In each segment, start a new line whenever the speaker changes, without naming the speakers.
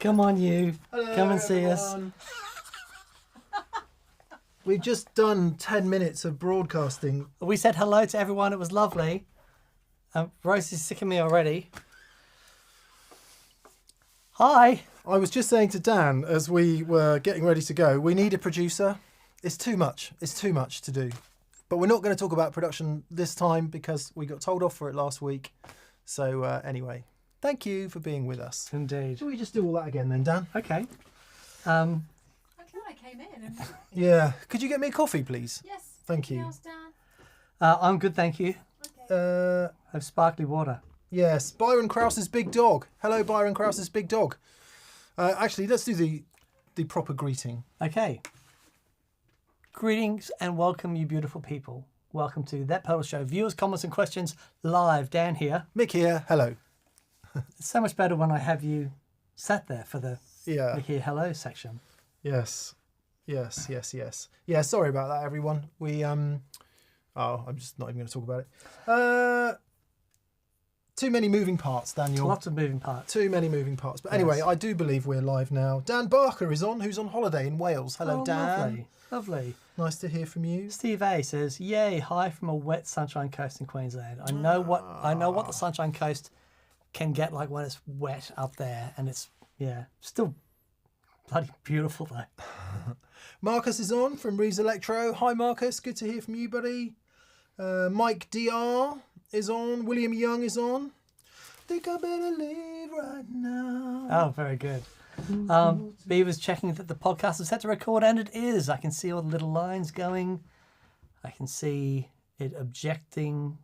Come on, you.
Hello,
Come and see us.
everyone. We've just done 10 minutes of broadcasting.
We said hello to everyone. It was lovely. Rose is sick of me already. Hi.
I was just saying to Dan as we were getting ready to go, we need a producer. It's too much. It's too much to do. But we're not going to talk about production this time because we got told off for it last week. So anyway, thank you for being with us.
Indeed.
Shall we just do all that again then, Dan?
Okay.
I'm glad I came in. And...
Yeah. Could you get me a coffee, please?
Yes.
Thank you.
Else, Dan?
I'm good, thank you.
Okay.
I have sparkly water.
Yes, Byron Krause's big dog. Hello, Byron Krause's big dog. Actually, let's do the proper greeting.
Okay. Greetings and welcome, you beautiful people. Welcome to That Pedal Show. Viewers, comments and questions live. Dan here.
Mick here. Hello.
It's so much better when I have you sat there for the
Yeah.
Mick here hello section.
Yes. Yes. Yeah. Sorry about that, everyone. We I'm just not even going to talk about it. Too many moving parts, Daniel.
Lots of moving parts.
Too many moving parts. But anyway,
Yes.
I do believe we're live now. Dan Barker is on, who's on holiday in Wales. Hello,
Oh,
Dan.
lovely. Lovely.
Nice to hear from you.
Steve A says, "Yay! Hi from a wet Sunshine Coast in Queensland. I know what the Sunshine Coast can get like when it's wet up there, and it's still bloody beautiful though."
Marcus is on from Reeves Electro. Hi, Marcus. Good to hear from you, buddy. Mike DR is on. William Young is on. Think I better leave right now.
Oh, very good. Beaver's checking that the podcast is set to record, and it is. I can see all the little lines going. I can see it objecting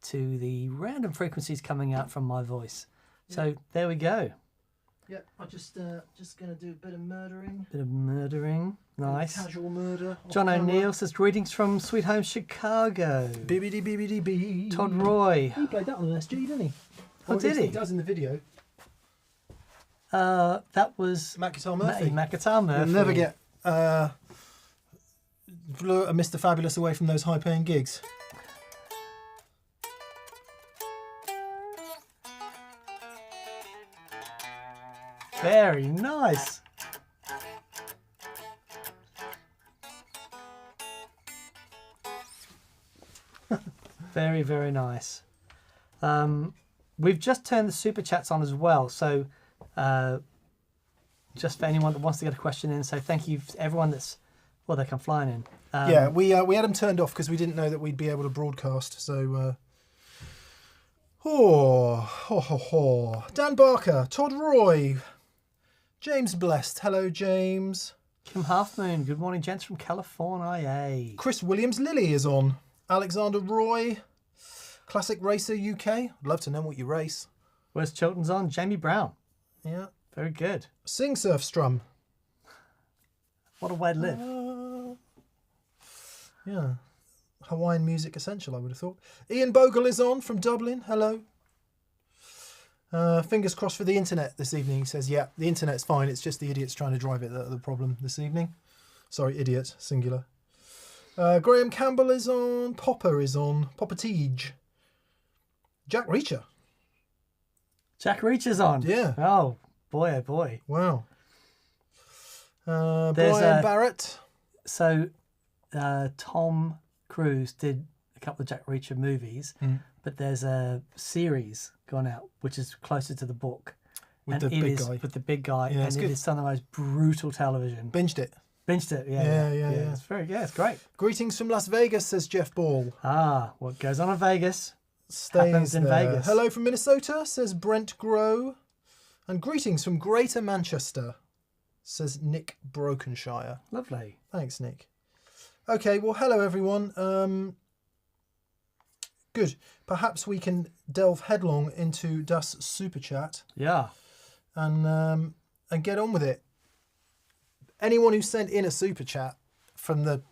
to the random frequencies coming out from my voice. So there we go.
Yeah, I'm just going to do a bit of murdering.
Bit of murdering. Nice.
Casual murder.
John O'Neill says, "Greetings from Sweet Home Chicago."
BBD.
Todd Roy.
He played that on an SG, didn't he?
Oh,
Or at
did
least
he?
He does in the video.
That was
Matt Guitar Murphy.
Matt Guitar Murphy.
You'll never get Mr. Fabulous away from those high-paying gigs.
Very nice. Very, very nice. We've just turned the super chats on as well, so just for anyone that wants to get a question in, so thank you to everyone that's, well, they come flying in.
Yeah, we had them turned off because we didn't know that we'd be able to broadcast. So, Dan Barker, Todd Roy, James Blessed. Hello, James.
Kim Halfmoon, good morning, gents from California.
Chris Williams Lilly is on. Alexander Roy, Classic Racer UK. I'd love to know what you race.
Where's Chilton's on? Jamie Brown.
Yeah.
Very good.
Sing Surf Strum.
What a way to live.
Yeah. Hawaiian Music Essential, I would have thought. Ian Bogle is on from Dublin. Hello. Fingers crossed for the internet this evening. He says, yeah, the internet's fine. It's just the idiots trying to drive it that are the problem this evening. Sorry, idiot, singular. Graham Campbell is on. Popper is on. Popper Teege. Jack Reacher.
Jack Reacher's on.
Yeah.
Oh, boy, oh boy.
Wow.
There's
Brian Barrett.
So, Tom Cruise did a couple of Jack Reacher movies, but there's a series gone out which is closer to the book.
With
and
the
it
big
is
guy.
with the big guy,
Yeah, it's
and it
good.
is some of the most brutal television.
Binged it.
Binged it,
Yeah.
It's very, it's great.
Greetings from Las Vegas, says Jeff Ball.
Ah, what goes on in Vegas
Stays
happens in
there.
Vegas.
Hello from Minnesota, says Brent Grow. And greetings from Greater Manchester, says Nick Brokenshire.
Lovely.
Thanks, Nick. Okay, well, hello, everyone. Good. Perhaps we can delve headlong into Das Super Chat
Yeah.
and get on with it. Anyone who sent in a Super Chat from the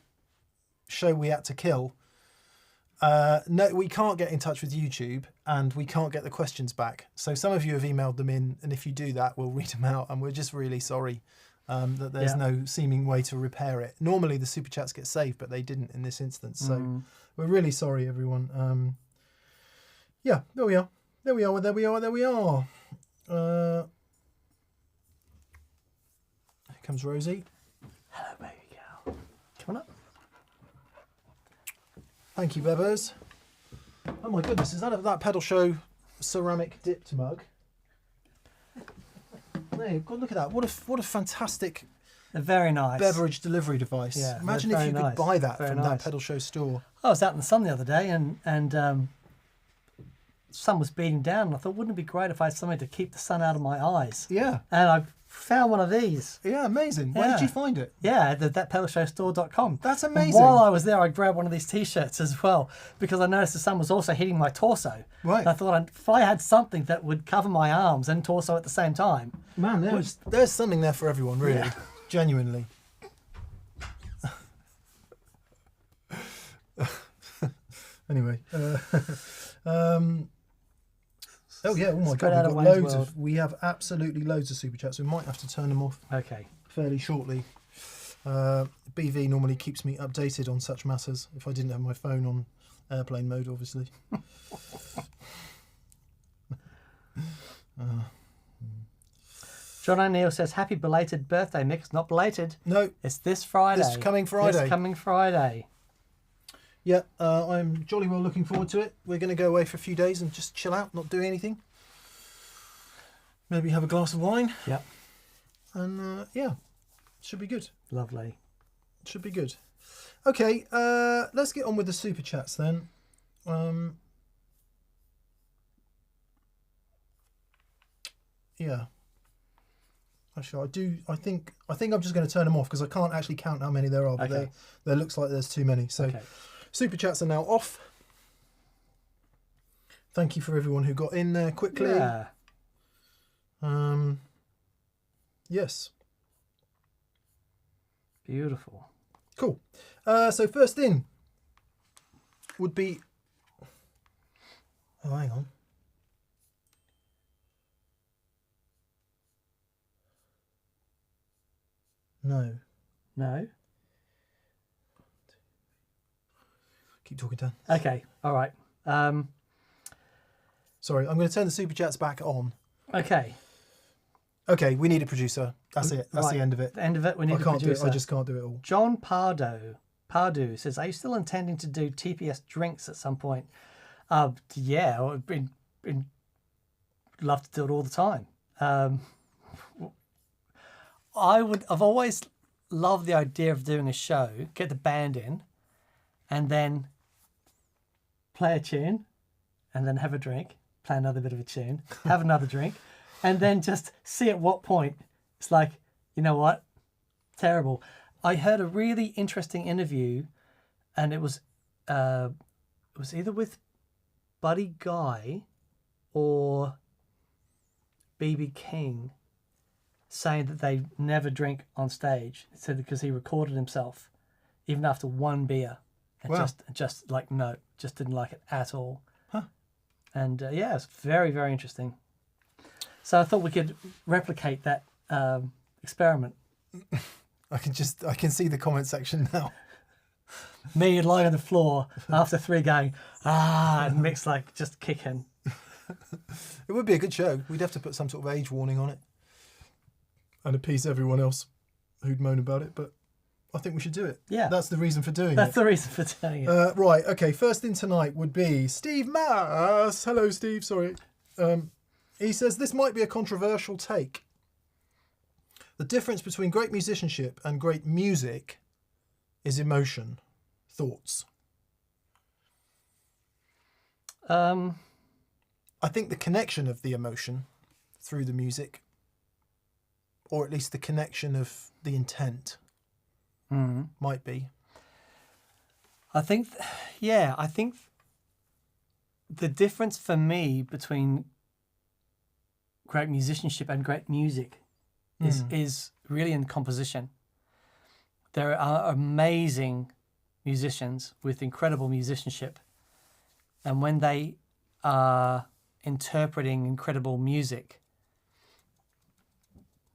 show we had to kill, no, we can't get in touch with YouTube and we can't get the questions back. So some of you have emailed them in, and if you do that, we'll read them out, and we're just really sorry that there's no seeming way to repair it. Normally the Super Chats get saved, but they didn't in this instance. So we're really sorry, everyone. Yeah, there we are. comes Rosie.
Hello, baby girl. Come on up.
Thank you, Bebbers. Oh my goodness, is that Pedal Show ceramic dipped mug? There, God, look at that. What a fantastic
They're very nice.
beverage delivery device.
Yeah,
Imagine
they're
if you
very
could
nice.
buy that
Very
from
nice.
that Pedal Show store.
I was out in the sun the other day and sun was beating down, and I thought, wouldn't it be great if I had something to keep the sun out of my eyes?
Yeah.
And I found one of these.
Yeah, amazing. Where
Yeah.
did you find it?
Yeah, at thatpedalshowstore.com.
That's
And
amazing.
while I was there, I grabbed one of these T-shirts as well because I noticed the sun was also hitting my torso.
Right.
And I thought if I had something that would cover my arms and torso at the same time.
Man, there's something there for everyone, really.
Yeah.
Genuinely. Anyway. Oh yeah, oh my
Spread
God,
out
we've
of
got
Wayne's
loads we have absolutely loads of super chats. We might have to turn them off
Okay.
fairly shortly. BV normally keeps me updated on such matters if I didn't have my phone on airplane mode, obviously.
John O'Neill says, happy belated birthday, Mick. It's not belated.
No,
It's this Friday.
this coming Friday.
This coming Friday.
Yeah, I'm jolly well looking forward to it. We're going to go away for a few days and just chill out, not do anything. Maybe have a glass of wine.
Yep.
And yeah, should be good.
Lovely.
Should be good. Okay, let's get on with the super chats then. Yeah. Actually, I think I'm just going to turn them off because I can't actually count how many there are. But
Okay.
there looks like there's too many. So
Okay.
super chats are now off. Thank you for everyone who got in there quickly.
Yeah.
Yes.
Beautiful.
Cool. So first in would be. Oh, hang on. No.
No?
Keep talking, Dan.
Okay. All right.
Sorry, I'm going to turn the super chats back on.
Okay.
Okay, we need a producer. That's it. That's
Right.
the end of it.
The end of it. We need
I
a
can't do it.
producer.
I just can't do it all.
John Pardo says, are you still intending to do TPS drinks at some point? Yeah, I've been love to do it all the time. I've always loved the idea of doing a show, get the band in, and then play a tune, and then have a drink, play another bit of a tune, have another drink, and then just see at what point it's like, you know what, terrible. I heard a really interesting interview, and it was either with Buddy Guy or BB King, saying that they never drink on stage. He said because he recorded himself even after one beer, and
Wow.
just like no, just didn't like it at all.
Huh.
And yeah, it's very, very interesting. So I thought we could replicate that experiment.
I can see the comment section now.
Me lying on the floor after 3 going, and Mick's like just kicking.
It would be a good show. We'd have to put some sort of age warning on it and appease everyone else who'd moan about it, but I think we should do it.
Yeah.
That's the reason for doing
That's
it.
the reason for doing it.
Right, okay, first in tonight would be Steve Mass. Hello, Steve, sorry. He says, this might be a controversial take. The difference between great musicianship and great music is emotion. Thoughts? I think the connection of the emotion through the music, or at least the connection of the intent, might be.
I think the difference for me between great musicianship and great music is really in composition. There are amazing musicians with incredible musicianship, and when they are interpreting incredible music,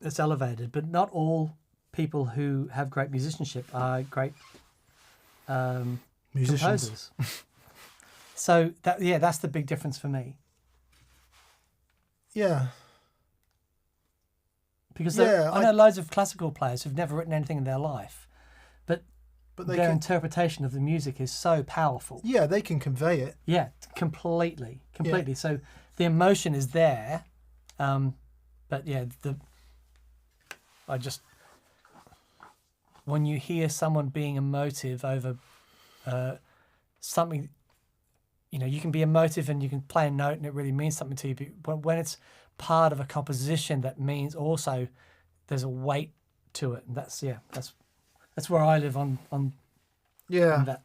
it's elevated. But not all people who have great musicianship are great
Musicians.
composers. So that's the big difference for me.
Yeah.
Because
Yeah,
I know loads of classical players who've never written anything in their life, but
But
their interpretation of the music is so powerful.
yeah, they can convey it.
Yeah, completely. So the emotion is there, but yeah, when you hear someone being emotive over something, you can be emotive and you can play a note and it really means something to you. But when it's part of a composition, that means also there's a weight to it, and that's where I live on that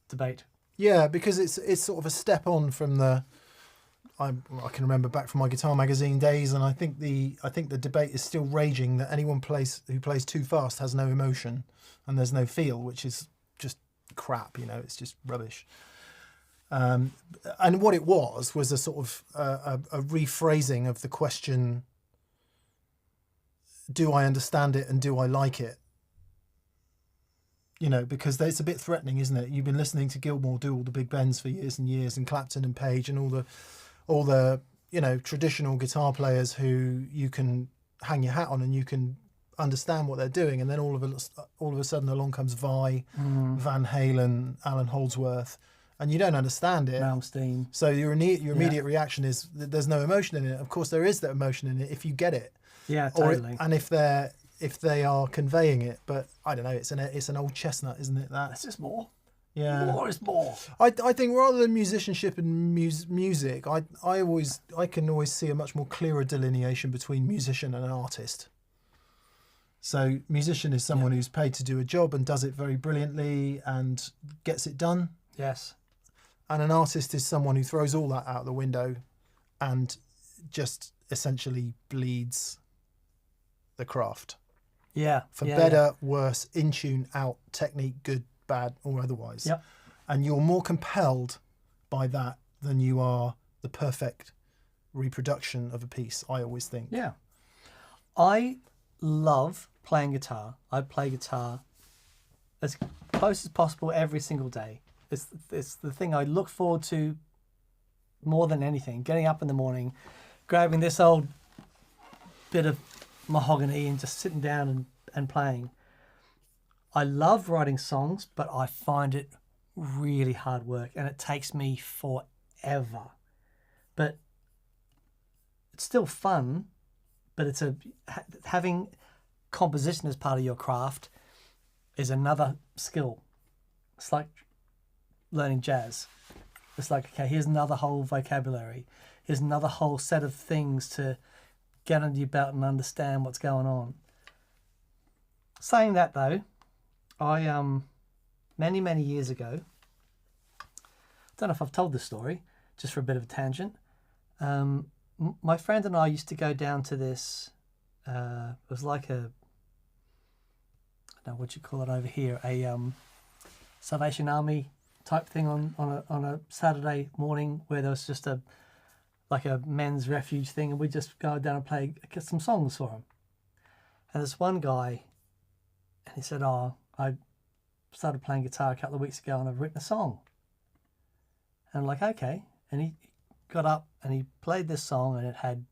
debate.
Yeah, because it's sort of a step on from the. I can remember back from my Guitar Magazine days, and I think the debate is still raging that anyone who plays too fast has no emotion, and there's no feel, which is just crap. It's just rubbish. And what it was a sort of a rephrasing of the question: do I understand it and do I like it? Because it's a bit threatening, isn't it? You've been listening to Gilmour do all the big bends for years and years, and Clapton and Page and all the traditional guitar players who you can hang your hat on and you can understand what they're doing, and then all of a sudden along comes Vai, Van Halen, Alan Holdsworth, and you don't understand it.
Malmsteen.
So your immediate reaction is that there's no emotion in it. Of course, there is that emotion in it if you get it.
Yeah, totally.
And if they are conveying it, but I don't know, it's an old chestnut, isn't it?
That's just more.
Yeah,
more is more.
I think rather than musicianship and music, I can always see a much more clearer delineation between musician and an artist. So musician is someone who's paid to do a job and does it very brilliantly and gets it done.
Yes.
And an artist is someone who throws all that out the window and just essentially bleeds the craft.
Yeah.
For better, worse, in tune, out, technique, good, bad, or otherwise.
Yep.
And you're more compelled by that than you are the perfect reproduction of a piece, I always think.
Yeah. I love playing guitar. I play guitar as close as possible every single day. It's the thing I look forward to more than anything. Getting up in the morning, grabbing this old bit of mahogany and just sitting down and playing. I love writing songs, but I find it really hard work and it takes me forever. But it's still fun, but having composition as part of your craft is another skill. It's like learning jazz. It's like, okay, here's another whole vocabulary. Here's another whole set of things to get under your belt and understand what's going on. Saying that though, I many years ago, I don't know if I've told this story, just for a bit of a tangent. My friend and I used to go down to this. It was like I don't know what you call it over here, a Salvation Army type thing on a Saturday morning where there was just a men's refuge thing, and we'd just go down and get some songs for him. And this one guy, and he said, "Oh, I started playing guitar a couple of weeks ago and I've written a song." And I'm like, okay. And he got up and he played this song, and it had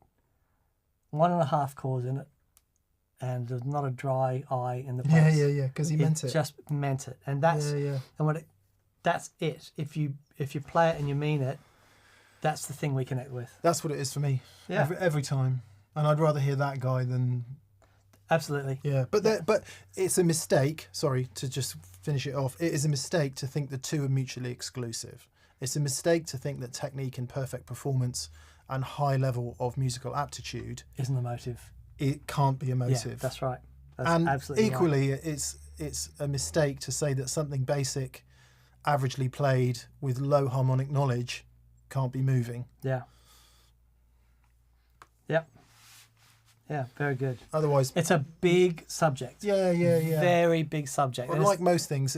1.5 chords in it, and there was not a dry I in the bass.
Yeah, because he meant it.
Just meant it. And that's and that's it. If you play it and you mean it, that's the thing we connect with.
That's what it is for me.
Yeah.
Every time. And I'd rather hear that guy than...
Absolutely.
Yeah, but it's a mistake, sorry, to just finish it off, it is a mistake to think the two are mutually exclusive. It's a mistake to think that technique and perfect performance and high level of musical aptitude...
isn't emotive.
It can't be emotive.
Yeah, that's right. That's
and
absolutely
equally,
right.
it's a mistake to say that something basic, averagely played with low harmonic knowledge can't be moving.
Yeah. Yep. Yeah, very good.
Otherwise,
it's a big subject.
Yeah.
Very big subject.
But like most things,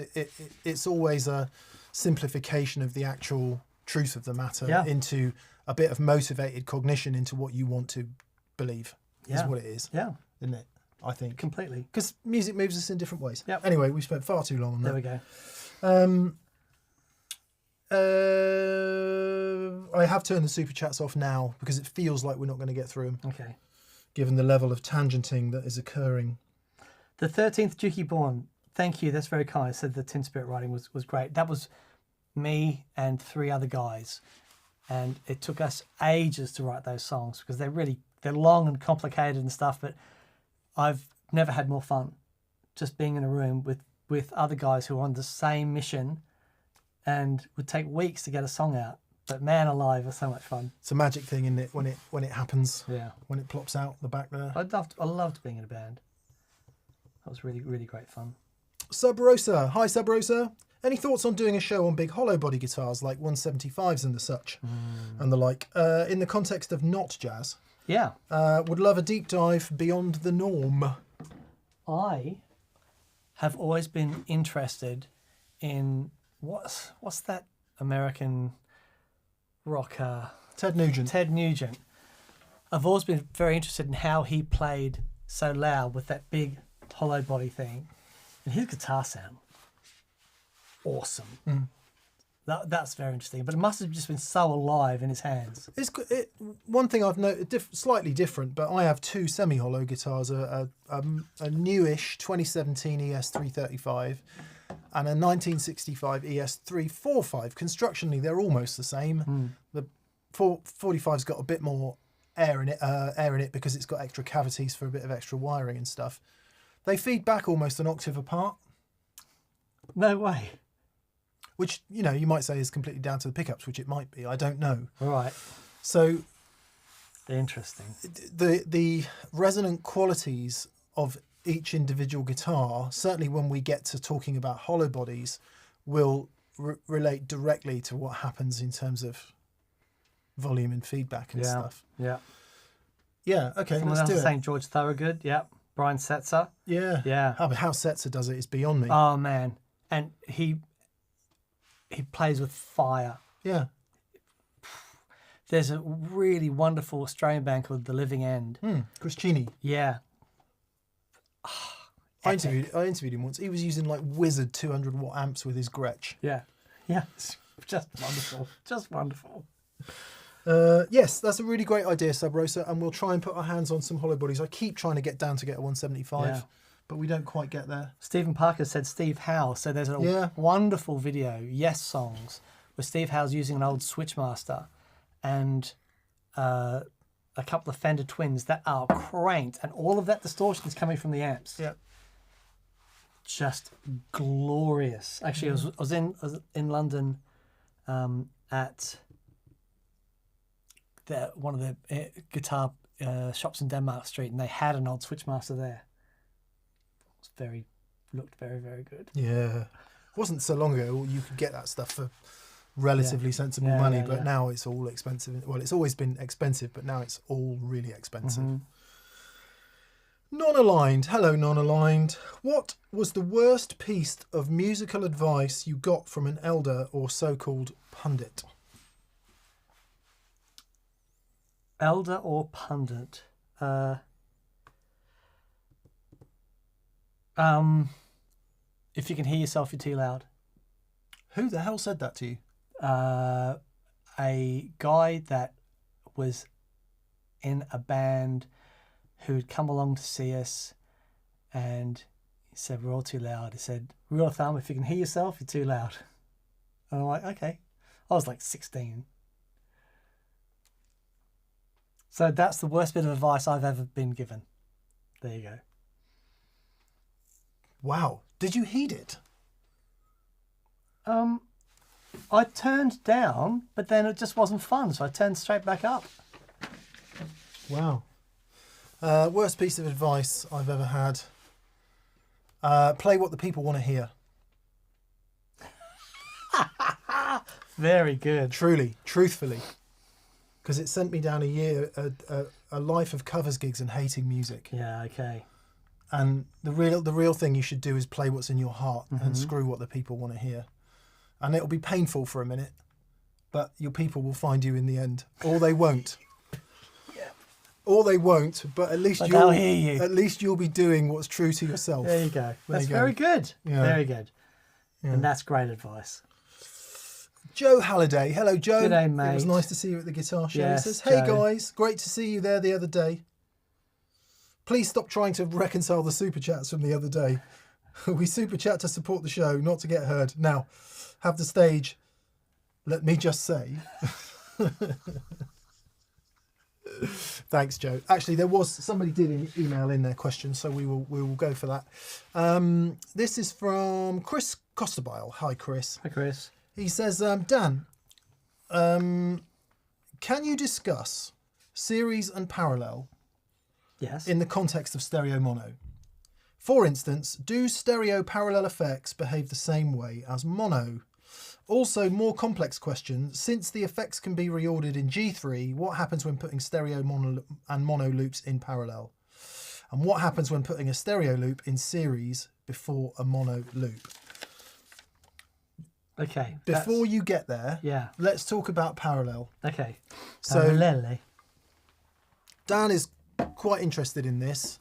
it's always a simplification of the actual truth of the matter into a bit of motivated cognition into what you want to believe. Is what it is.
Yeah.
Isn't it? I think.
Completely.
Because music moves us in different ways.
Yep.
Anyway, we spent far too long on that.
There we
go. I have turned the super chats off now because it feels like we're not going to get through them.
Okay.
given the level of tangenting that is occurring.
The 13th Dukey Born. Thank you. That's very kind. I said the Tin Spirit writing was great. That was me and 3 other guys. And it took us ages to write those songs because they're long and complicated and stuff. But I've never had more fun just being in a room with other guys who are on the same mission and would take weeks to get a song out. But man alive, it's so much fun.
It's a magic thing, isn't it, when it happens?
Yeah.
When it plops out the back there.
I loved being in a band. That was really, really great fun.
Sub Rosa. Hi, Sub Rosa. Any thoughts on doing a show on big hollow body guitars like 175s and the such and the like, in the context of not jazz?
Yeah.
Would love a deep dive beyond the norm.
I have always been interested in what's that American rocker?
Ted Nugent.
Ted Nugent. I've always been very interested in how he played so loud with that big hollow body thing, and his guitar sound awesome. That's very interesting, but it must have just been so alive in his hands.
One thing I've noted, slightly different, but I have 2 semi-hollow guitars, a newish 2017 ES335 and a 1965 ES345. Constructionally, they're almost the same. The 445's got a bit more air in it because it's got extra cavities for a bit of extra wiring and stuff. They feed back almost an octave apart.
No way.
Which, you might say is completely down to the pickups, which it might be. I don't know.
Right.
So
interesting.
The resonant qualities of each individual guitar, certainly when we get to talking about hollow bodies, will relate directly to what happens in terms of volume and feedback and stuff.
Yeah.
Yeah, okay,
Someone
let's
else
do it.
saying George Thorogood. Yeah. Brian Setzer.
Yeah.
Yeah.
How Setzer does it is beyond me.
Oh, man. And he plays with fire.
Yeah.
There's a really wonderful Australian band called The Living End.
Chris Cheney.
Yeah.
I interviewed him once. He was using like Wizard 200 watt amps with his Gretsch.
Yeah. Yeah. It's just wonderful. Just wonderful.
Yes, that's a really great idea, Sub Rosa, and we'll try and put our hands on some hollow bodies. I keep trying to get down to get a 175, but we don't quite get there.
Stephen Parker said Steve Howe. So there's a wonderful video, Yes Songs, where Steve Howe's using an old Switchmaster and a couple of Fender Twins that are cranked, and all of that distortion is coming from the amps.
Yeah.
Just glorious. Actually, I was in London at one of the guitar shops in Denmark Street, and they had an old Switchmaster there. Looked very, very good.
Yeah. It wasn't so long ago you could get that stuff for relatively sensible money, but now it's all expensive. Well, it's always been expensive, but now it's all really expensive. Non-aligned. Hello, non-aligned. What was the worst piece of musical advice you got from an elder or so-called pundit?
Elder or pundit? If you can hear yourself, you're too loud.
Who the hell said that to you?
A guy that was in a band who'd come along to see us, and he said, we're all too loud. He said, rule of thumb, if you can hear yourself, you're too loud. And I'm like, okay. I was like 16. So that's the worst bit of advice I've ever been given. There you go.
Wow. Did you heed it?
I turned down, but then it just wasn't fun, so I turned straight back up.
Wow. Worst piece of advice I've ever had. Play what the people want to hear.
Very good.
Truly, truthfully. Because it sent me down a life of covers gigs and hating music.
Yeah, okay.
And the real thing you should do is play what's in your heart and screw what the people want to hear. And it'll be painful for a minute, but your people will find you in the end. Or they won't. Or they won't, but at least
they'll hear you.
At least you'll be doing what's true to yourself.
There you go. That's
you go.
very good.
Yeah.
Very good.
Yeah.
And that's great advice.
Joe Halliday. Hello, Joe.
Good day, mate.
It was nice to see you at the guitar show.
Yes,
he says, hey,
Joe.
guys. Great to see you there the other day. Please stop trying to reconcile the super chats from the other day. We super chat to support the show, not to get heard. Now, have the stage. Let me just say. Thanks, Joe. Actually, there was somebody did email in their question, so we will go for that. This is from Chris Costabile. Hi, Chris.
Hi, Chris.
He says, Dan, can you discuss series and parallel
Yes.
in the context of stereo mono? For instance, do stereo parallel effects behave the same way as mono? Also, more complex question, since the effects can be reordered in G3, what happens when putting stereo and mono loops in parallel? And what happens when putting a stereo loop in series before a mono loop?
Okay.
Before you get there,
Yeah.
let's talk about parallel.
Okay.
So
Parallel.
Dan is quite interested in this.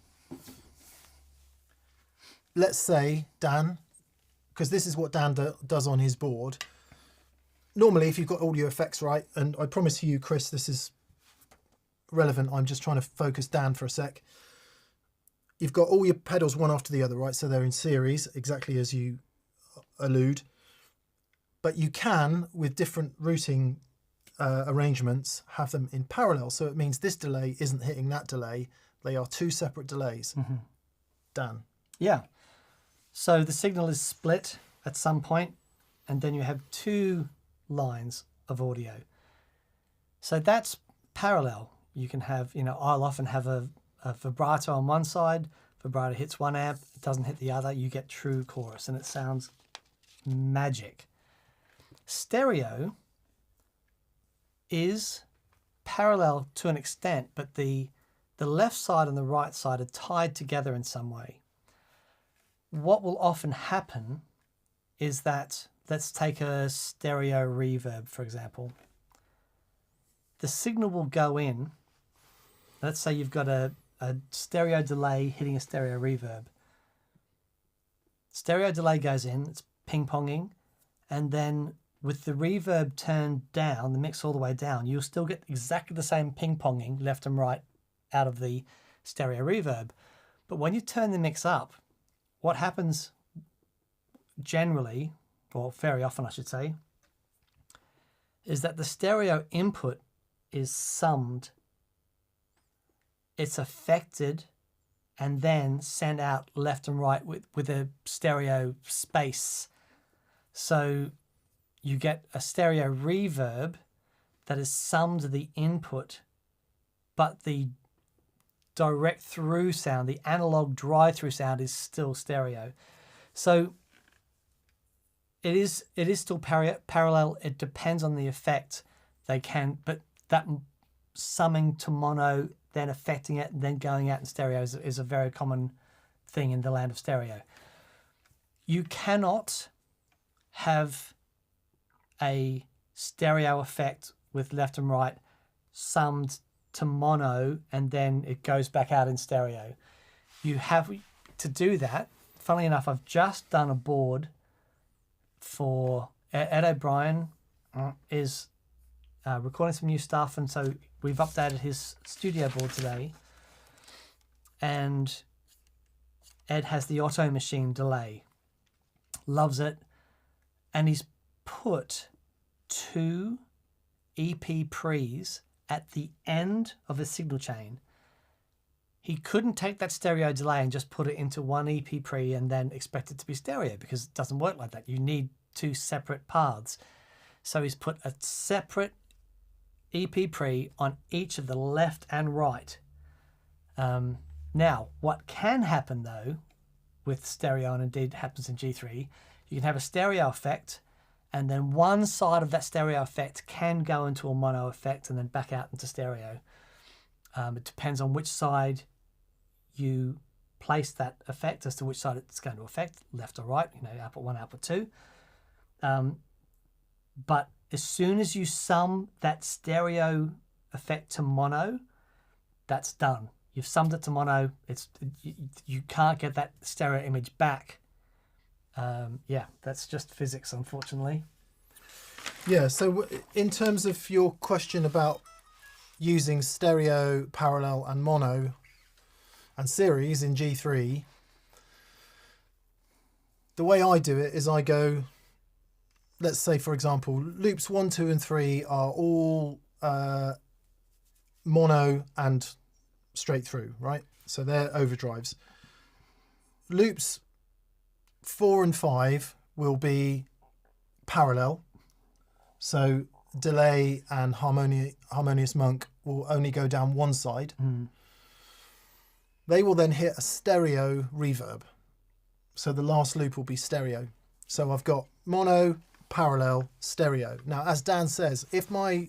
Let's say, Dan, because this is what Dan does on his board. Normally, if you've got audio effects right, and I promise you, Chris, this is relevant. I'm just trying to focus Dan for a sec. You've got all your pedals one after the other, right? So they're in series, exactly as you allude. But you can, with different routing arrangements, have them in parallel. So it means this delay isn't hitting that delay. They are two separate delays.
Mm-hmm.
Dan.
Yeah. So the signal is split at some point, and then you have two lines of audio. So that's parallel. You can have, I'll often have a vibrato on one side, vibrato hits one amp, it doesn't hit the other, you get true chorus, and it sounds magic. Stereo is parallel to an extent, but the left side and the right side are tied together in some way. What will often happen is that, let's take a stereo reverb, for example. The signal will go in. Let's say you've got a stereo delay hitting a stereo reverb. Stereo delay goes in, it's ping-ponging, and then with the reverb turned down, the mix all the way down, you'll still get exactly the same ping-ponging left and right out of the stereo reverb. But when you turn the mix up, what happens generally, or very often I should say, is that the stereo input is summed, it's affected, and then sent out left and right with a stereo space. So you get a stereo reverb that is summed to the input, but the direct through sound, the analog drive through sound, is still stereo. So it is still parallel. It depends on the effect. They can, but that summing to mono, then affecting it, and then going out in stereo is a very common thing in the land of stereo. You cannot have a stereo effect with left and right summed to mono and then it goes back out in stereo. You have to do that. Funnily enough, I've just done a board for Ed O'Brien is recording some new stuff, and so we've updated his studio board today, and Ed has the Auto Machine delay, loves it, and he's put 2 EP pre's at the end of a signal chain. He couldn't take that stereo delay and just put it into one EP pre and then expect it to be stereo, because it doesn't work like that. You need 2 separate paths. So he's put a separate EP pre on each of the left and right. Now, what can happen though with stereo, and indeed happens in G3, you can have a stereo effect, and then one side of that stereo effect can go into a mono effect and then back out into stereo. It depends on which side you place that effect as to which side it's going to affect, left or right, output 1, output 2. But as soon as you sum that stereo effect to mono, that's done. You've summed it to mono. You can't get that stereo image back. That's just physics, unfortunately.
Yeah, so in terms of your question about using stereo, parallel and mono, And series in G3, the way I do it is I go, let's say, for example, loops 1, 2, and 3 are all mono and straight through, right? So they're overdrives. Loops 4 and 5 will be parallel. So delay and harmonious monk will only go down one side. They will then hit a stereo reverb. So the last loop will be stereo. So I've got mono, parallel, stereo. Now, as Dan says, if my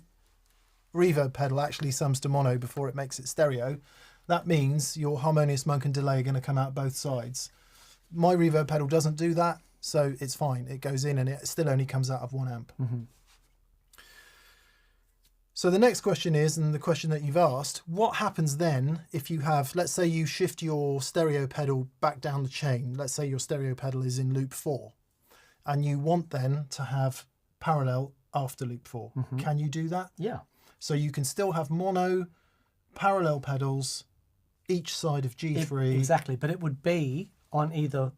reverb pedal actually sums to mono before it makes it stereo, that means your harmonious monk and delay are going to come out both sides. My reverb pedal doesn't do that, so it's fine. It goes in and it still only comes out of 1 amp. So the next question is, and the question that you've asked, what happens then if you have, let's say you shift your stereo pedal back down the chain. Let's say your stereo pedal is in loop 4 and you want then to have parallel after loop 4. Can you do that?
Yeah.
So you can still have mono, parallel pedals each side of G3.
Exactly, but it would be on either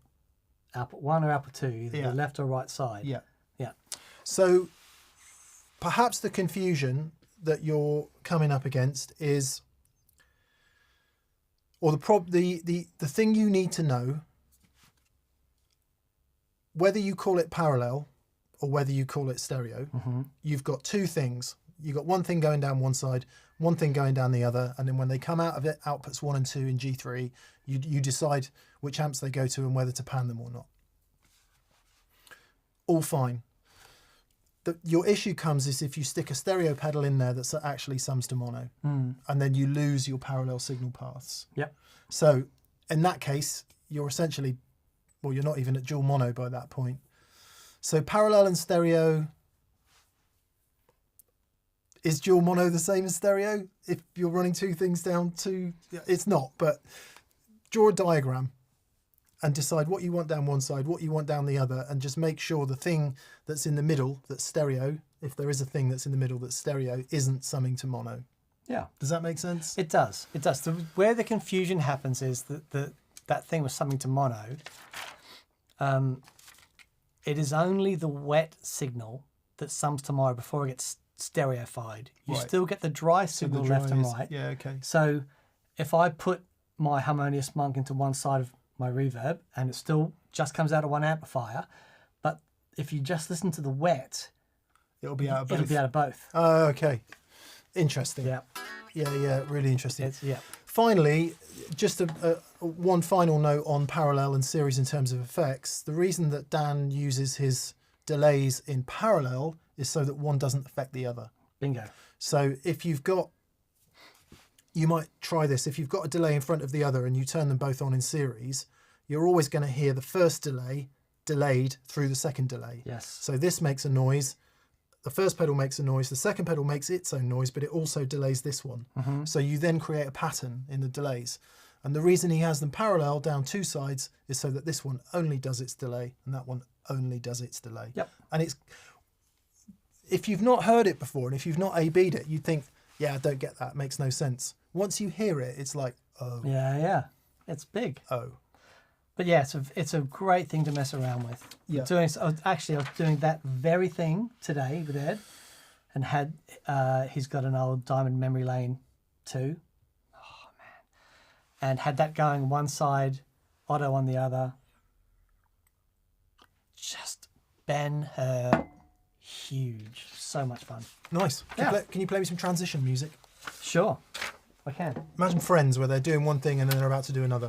output 1 or output 2, either the left or right side.
Yeah.
Yeah.
So perhaps the confusion that you're coming up against is, or the thing you need to know, whether you call it parallel or whether you call it stereo, you've got two things. You've got one thing going down one side, one thing going down the other, and then when they come out of it, outputs 1 and 2 in G3, you decide which amps they go to and whether to pan them or not. All fine. Your issue comes is if you stick a stereo pedal in there that's actually sums to mono, and then you lose your parallel signal paths.
Yep.
So in that case, you're essentially, well, you're not even at dual mono by that point. So parallel and stereo, is dual mono the same as stereo? If you're running two things down two, it's not, but draw a diagram and decide what you want down one side, what you want down the other, and just make sure the thing that's in the middle that's stereo, if there is a thing that's in the middle that's stereo, isn't summing to mono.
Yeah.
Does that make sense?
It does. It does. Where the confusion happens is that that thing was summing to mono. It is only the wet signal that sums to mono before it gets stereofied. You still get the dry signal left and right.
Yeah, okay.
So if I put my harmonious monk into one side of my reverb and it still just comes out of one amplifier, but if you just listen to the wet,
it'll be out of both.
It'll be out of both.
Oh, okay. Interesting.
Yeah.
Yeah, really interesting.
Yeah.
Finally, just one final note on parallel and series in terms of effects. The reason that Dan uses his delays in parallel is so that one doesn't affect the other.
Bingo.
So if you've got, you might try this, if you've got a delay in front of the other and you turn them both on in series, you're always going to hear the first delay delayed through the second delay.
Yes.
So this makes a noise, the first pedal makes a noise, the second pedal makes its own noise, but it also delays this one. So you then create a pattern in the delays. And the reason he has them parallel down two sides is so that this one only does its delay and that one only does its delay.
Yep.
And it's, if you've not heard it before and if you've not A-B'd it, you'd think, yeah, I don't get that, it makes no sense. Once you hear it, it's like, oh.
Yeah. It's big.
Oh.
But yeah, it's a great thing to mess around with.
Yeah.
I was doing that very thing today with Ed, and had he's got an old Diamond Memory Lane 2. Oh man. And had that going one side, Otto on the other. Just Ben Hur, huge. So much fun.
Nice.
Yeah.
Can you play me some transition music?
Sure, I can.
Imagine Friends where they're doing one thing and then they're about to do another.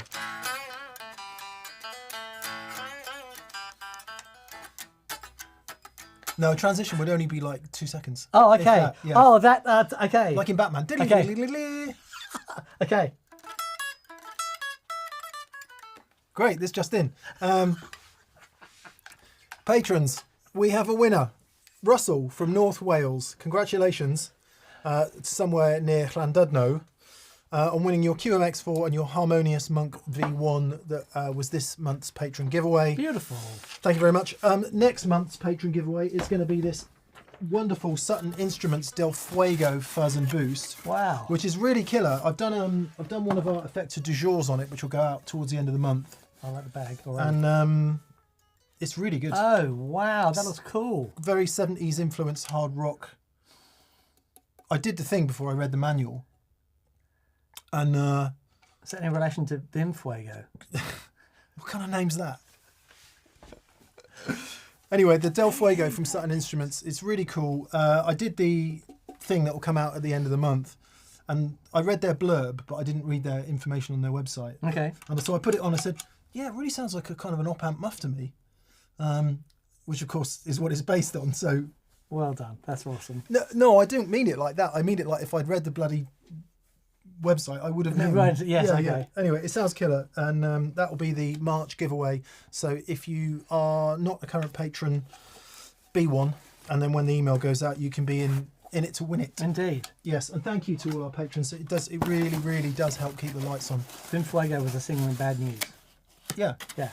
No, transition would only be like 2 seconds.
Oh,
If
okay.
that, yeah.
Oh, that, okay.
Like in Batman.
Okay. Okay.
Great, this just in. Patrons, we have a winner. Russell from North Wales. Congratulations. Somewhere near Llandudno. On winning your QMX4 and your Harmonious Monk V1 that was this month's patron giveaway.
Beautiful.
Thank you very much. Next month's patron giveaway is going to be this wonderful Sutton Instruments Del Fuego fuzz and boost,
Wow.
which is really killer. I've done one of our effective du jours on it, which will go out towards the end of the month,
I like the bag already.
and it's really good.
Oh, wow. That looks cool.
Very 70s influenced hard rock. I did the thing before I read the manual, and
Is that in relation to Bim Fuego?
what kind of name's that? Anyway, the Del Fuego from Sutton Instruments, it's really cool. I did the thing that will come out at the end of the month, and I read their blurb, but I didn't read their information on their website.
Okay.
And so I put it on. I said, "Yeah, it really sounds like a kind of an op amp muff to me," which of course is what it's based on. So
Well done. That's awesome.
no, I don't mean it like that. I mean it like if I'd read the bloody website, I would have known.
Right, yes, okay.
Anyway, it sounds killer, and that will be the March giveaway. So if you are not a current patron, be one, and then when the email goes out, you can be in it to win it.
Indeed.
Yes, and thank you to all our patrons. It really, really does help keep the lights on.
Bim Fuego was a singer in Bad News.
Yeah,
Yeah.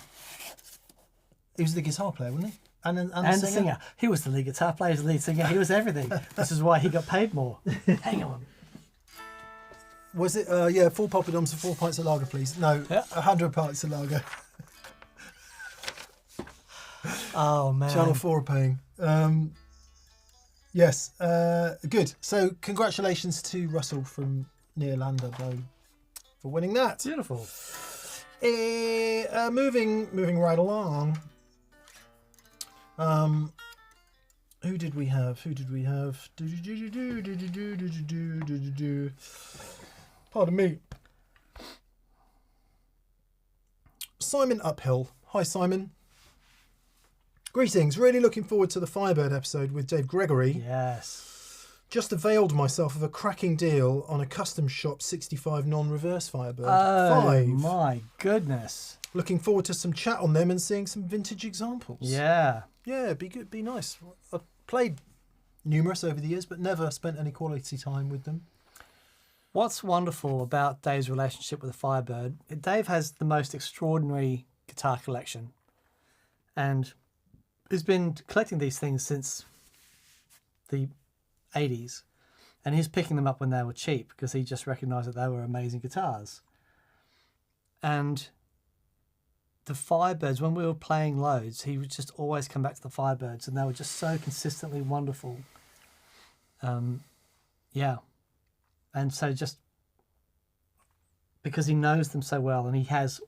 he was the guitar player, wasn't he? And
And the singer. He was the lead guitar player, he was the lead singer, he was everything. This is why he got paid more. Hang on.
Was it? 4 poppadoms for 4 pints of lager, please. No,
Yeah.
100 pints of lager.
Oh, man.
Channel 4 are paying. Yes, good. So congratulations to Russell from Neerlander though for winning that.
Beautiful.
Moving right along. Who did we have? Pardon me. Simon Uphill. Hi, Simon. Greetings. Really looking forward to the Firebird episode with Dave Gregory.
Yes.
Just availed myself of a cracking deal on a custom shop 65 non-reverse Firebird.
Oh,
5.
my goodness.
Looking forward to some chat on them and seeing some vintage examples.
Yeah.
Yeah, be good, be nice. I've played numerous over the years, but never spent any quality time with them.
What's wonderful about Dave's relationship with the Firebird, Dave has the most extraordinary guitar collection. And he's been collecting these things since the 80s. And he's picking them up when they were cheap because he just recognised that they were amazing guitars. And the Firebirds, when we were playing loads, he would just always come back to the Firebirds and they were just so consistently wonderful. Yeah. And so just because he knows them so well and he has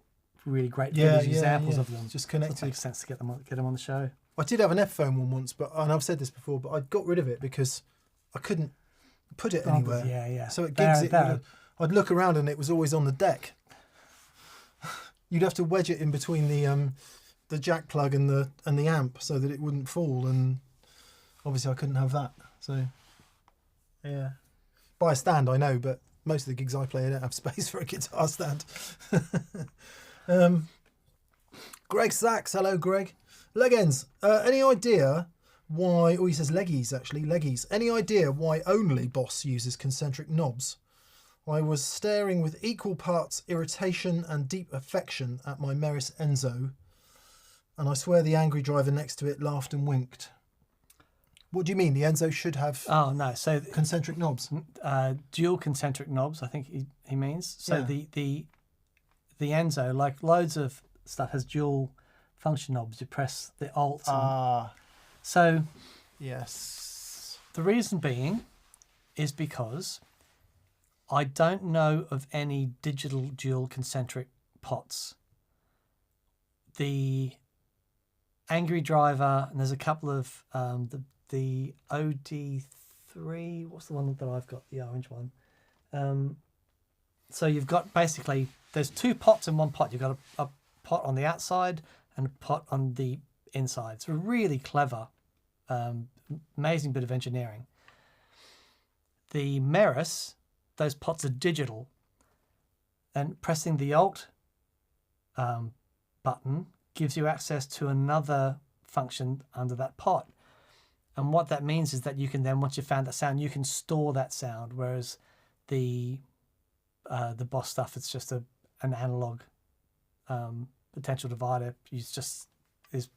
really great vintage examples of them,
Just
it
connected.
makes sense to get them on the show.
I did have an F-phone one once, and I've said this before, but I got rid of it because I couldn't put it anywhere.
Yeah.
So at gigs, I'd look around and it was always on the deck. You'd have to wedge it in between the jack plug and the amp so that it wouldn't fall, and obviously I couldn't have that. So yeah, buy a stand, I know, but most of the gigs I play, I don't have space for a guitar stand. Greg Sachs, hello Greg. Legends, any idea why? Oh, he says leggies actually. Leggies. Any idea why only Boss uses concentric knobs? I was staring with equal parts irritation and deep affection at my Meris Enzo, and I swear the angry driver next to it laughed and winked. What do you mean? The Enzo should have
so
concentric knobs?
dual concentric knobs, I think he means. So
Yeah.
the Enzo, like loads of stuff, has dual function knobs. You press the Alt. So
Yes.
the reason being is because I don't know of any digital dual concentric pots. The Angry Driver, and there's a couple of the OD3. What's the one that I've got? The orange one. So you've got basically there's 2 pots in one pot. You've got a pot on the outside and a pot on the inside. It's a really clever, amazing bit of engineering. The Meris, those pots are digital, and pressing the Alt button gives you access to another function under that pot. And what that means is that you can then, once you've found that sound, you can store that sound, whereas the Boss stuff, it's just an analog potential divider. It's just is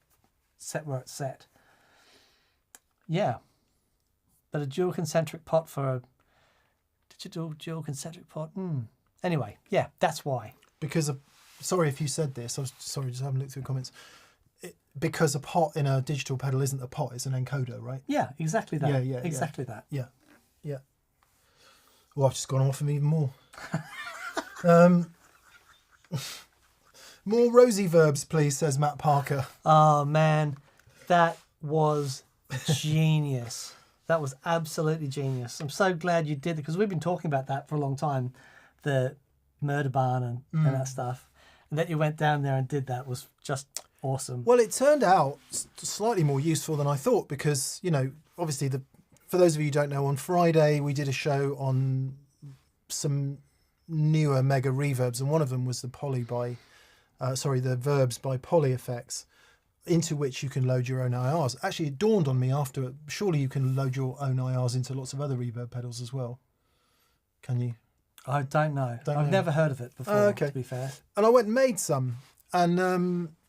set where it's set. Yeah. but a dual concentric pot for a digital dual concentric pot. Anyway, yeah, that's why.
Because sorry if you said this. I was sorry, just having a look through the comments. Because a pot in a digital pedal isn't a pot; it's an encoder, right?
Yeah, exactly that.
Yeah,
exactly that.
Yeah. Well, I've just gone off him even more. More rosy verbs, please, says Matt Parker.
Oh man, that was genius. That was absolutely genius. I'm so glad you did it because we've been talking about that for a long time, the murder barn and that stuff. And that you went down there and did that was just awesome.
Well, it turned out slightly more useful than I thought because, obviously, for those of you who don't know, on Friday we did a show on some newer mega reverbs, and one of them was the the verbs by Poly Effects, into which you can load your own IRs. Actually, it dawned on me after, surely you can load your own IRs into lots of other reverb pedals as well. Can you?
I don't know. I've never heard of it before, to be fair.
And I went and made some. And,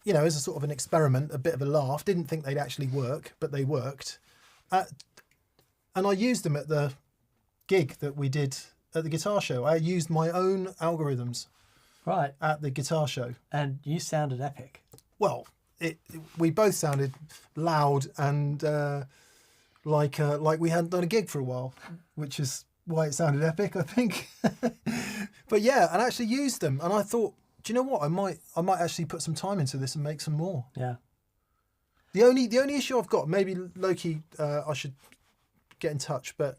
as a sort of an experiment, a bit of a laugh. Didn't think they'd actually work, but they worked. And I used them at the gig that we did at the guitar show. I used my own algorithms at the guitar show.
And you sounded epic.
Well, we both sounded loud and like we hadn't done a gig for a while, which is why it sounded epic, I think. But yeah, and I actually used them, and I thought, do you know what? I might actually put some time into this and make some more.
Yeah.
The only issue I've got, maybe Loki, I should get in touch, but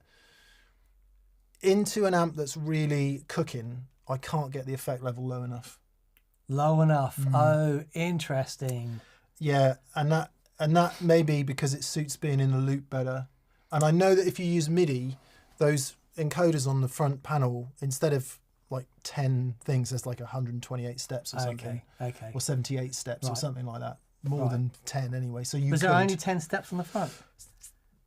into an amp that's really cooking, I can't get the effect level low enough.
Low enough. Oh, interesting.
Yeah, and that may be because it suits being in a loop better. And I know that if you use MIDI, those encoders on the front panel, instead of like 10 things, there's like 128 steps or something.
Okay.
Or 78 steps or something like that. More than 10 anyway. So you
Was there only 10 steps on the front?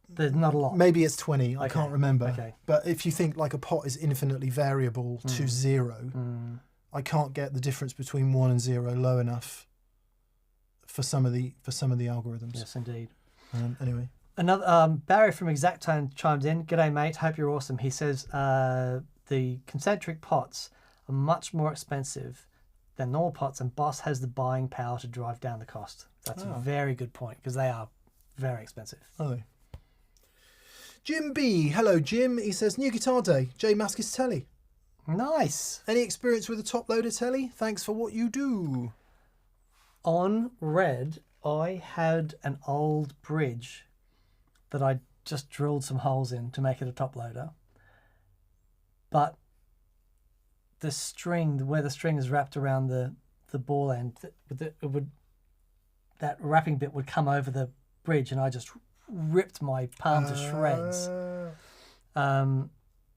There's not a lot.
Maybe it's 20. I can't remember.
Okay.
But if you think like a pot is infinitely variable to 0, I can't get the difference between 1 and 0 low enough for some of the algorithms.
Yes, indeed.
Anyway.
Another Barry from Exact Tone chimed in. G'day, mate. Hope you're awesome. He says the concentric pots are much more expensive than normal pots, and Boss has the buying power to drive down the cost. That's a very good point because they are very expensive.
Are they? Jim B. Hello, Jim. He says, new guitar day. J Maskis telly.
Nice.
Any experience with a top loader telly? Thanks for what you do.
On Red, I had an old bridge that I just drilled some holes in to make it a top loader. But the string, where the string is wrapped around the ball end, that wrapping bit would come over the bridge, and I just ripped my palm to shreds.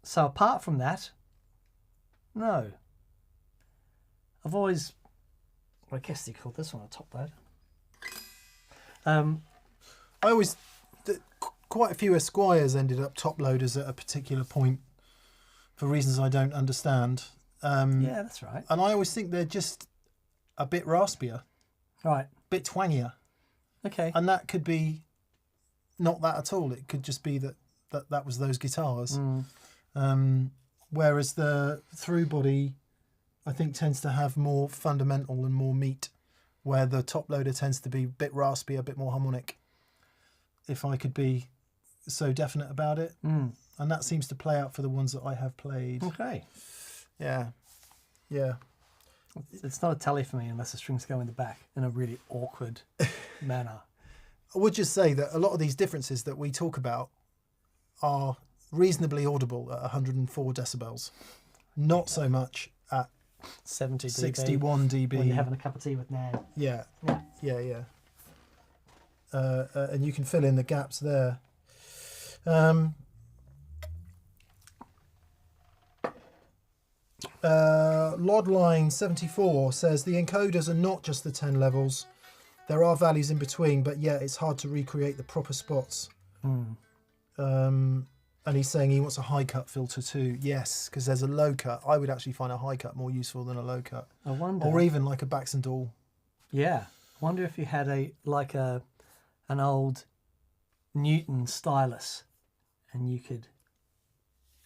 So apart from that, no. I've always, I guess you call this one a top loader.
Quite a few Esquires ended up top loaders at a particular point for reasons I don't understand.
Yeah, that's right.
And I always think they're just a bit raspier.
Right.
Bit twangier.
Okay.
And that could be not that at all. It could just be that was those guitars. Whereas the through body, I think, tends to have more fundamental and more meat, where the top loader tends to be a bit raspy, a bit more harmonic, if I could be so definite about it. And that seems to play out for the ones that I have played.
Okay.
Yeah.
It's not a telly for me unless the strings go in the back in a really awkward manner.
I would just say that a lot of these differences that we talk about are reasonably audible at 104 decibels. Not so much at
70 dB.
61 dB.
When you're having a cup of tea with Nan.
Yeah. And you can fill in the gaps there. Lodline 74 says the encoders are not just the 10 levels. There are values in between, but yeah, it's hard to recreate the proper spots. And he's saying he wants a high cut filter too. Yes, because there's a low cut. I would actually find a high cut more useful than a low cut.
I wonder.
Or even like a Baxendall.
Yeah. I wonder if you had an old Newton stylus and you could,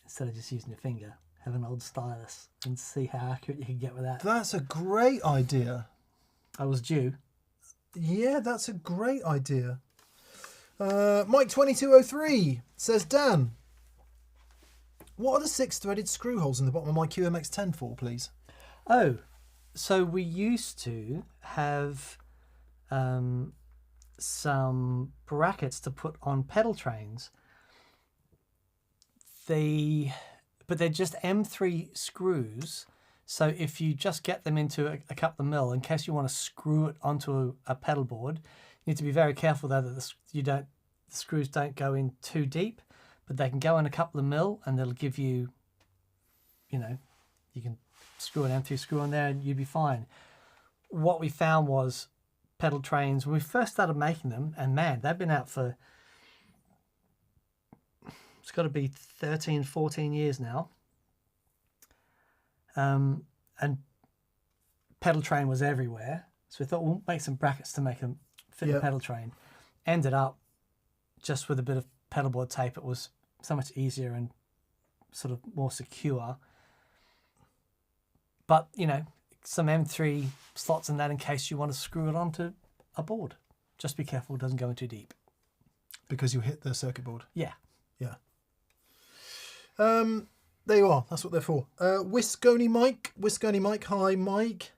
instead of just using your finger, have an old stylus and see how accurate you can get with that.
That's a great idea.
I was due.
Yeah, that's a great idea. Mike2203 says, Dan, what are the 6-threaded screw holes in the bottom of my QMX10 for, please?
Oh, so we used to have some brackets to put on pedal trains. But they're just M3 screws. So if you just get them into a couple of mil, in case you want to screw it onto a pedal board, you need to be very careful though that the screws don't go in too deep, but they can go in a couple of mil, and they'll give you, you can screw an M3 screw on there and you'd be fine. What we found was pedal trains, when we first started making them, and man, they've been out for, it's got to be 13, 14 years now. And pedal train was everywhere. So we thought we'll make some brackets to make them fit the pedal train. Ended up just with a bit of pedal board tape. It was so much easier and sort of more secure. But, some M3 slots in that in case you want to screw it onto a board. Just be careful it doesn't go in too deep.
Because you hit the circuit board.
Yeah.
Yeah. There you are. That's what they're for. Wisconey Mike. Hi, Mike.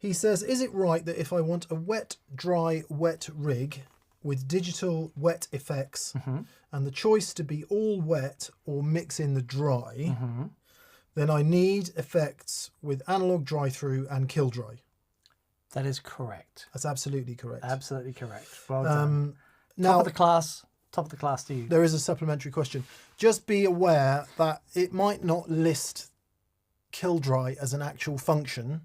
He says, is it right that if I want a wet, dry, wet rig with digital wet effects and the choice to be all wet or mix in the dry, then I need effects with analog dry through and kill dry?
That is correct.
That's absolutely correct.
Absolutely correct. Well done.
Now,
Top of the class to you.
there is a supplementary question. Just be aware that it might not list kill dry as an actual function,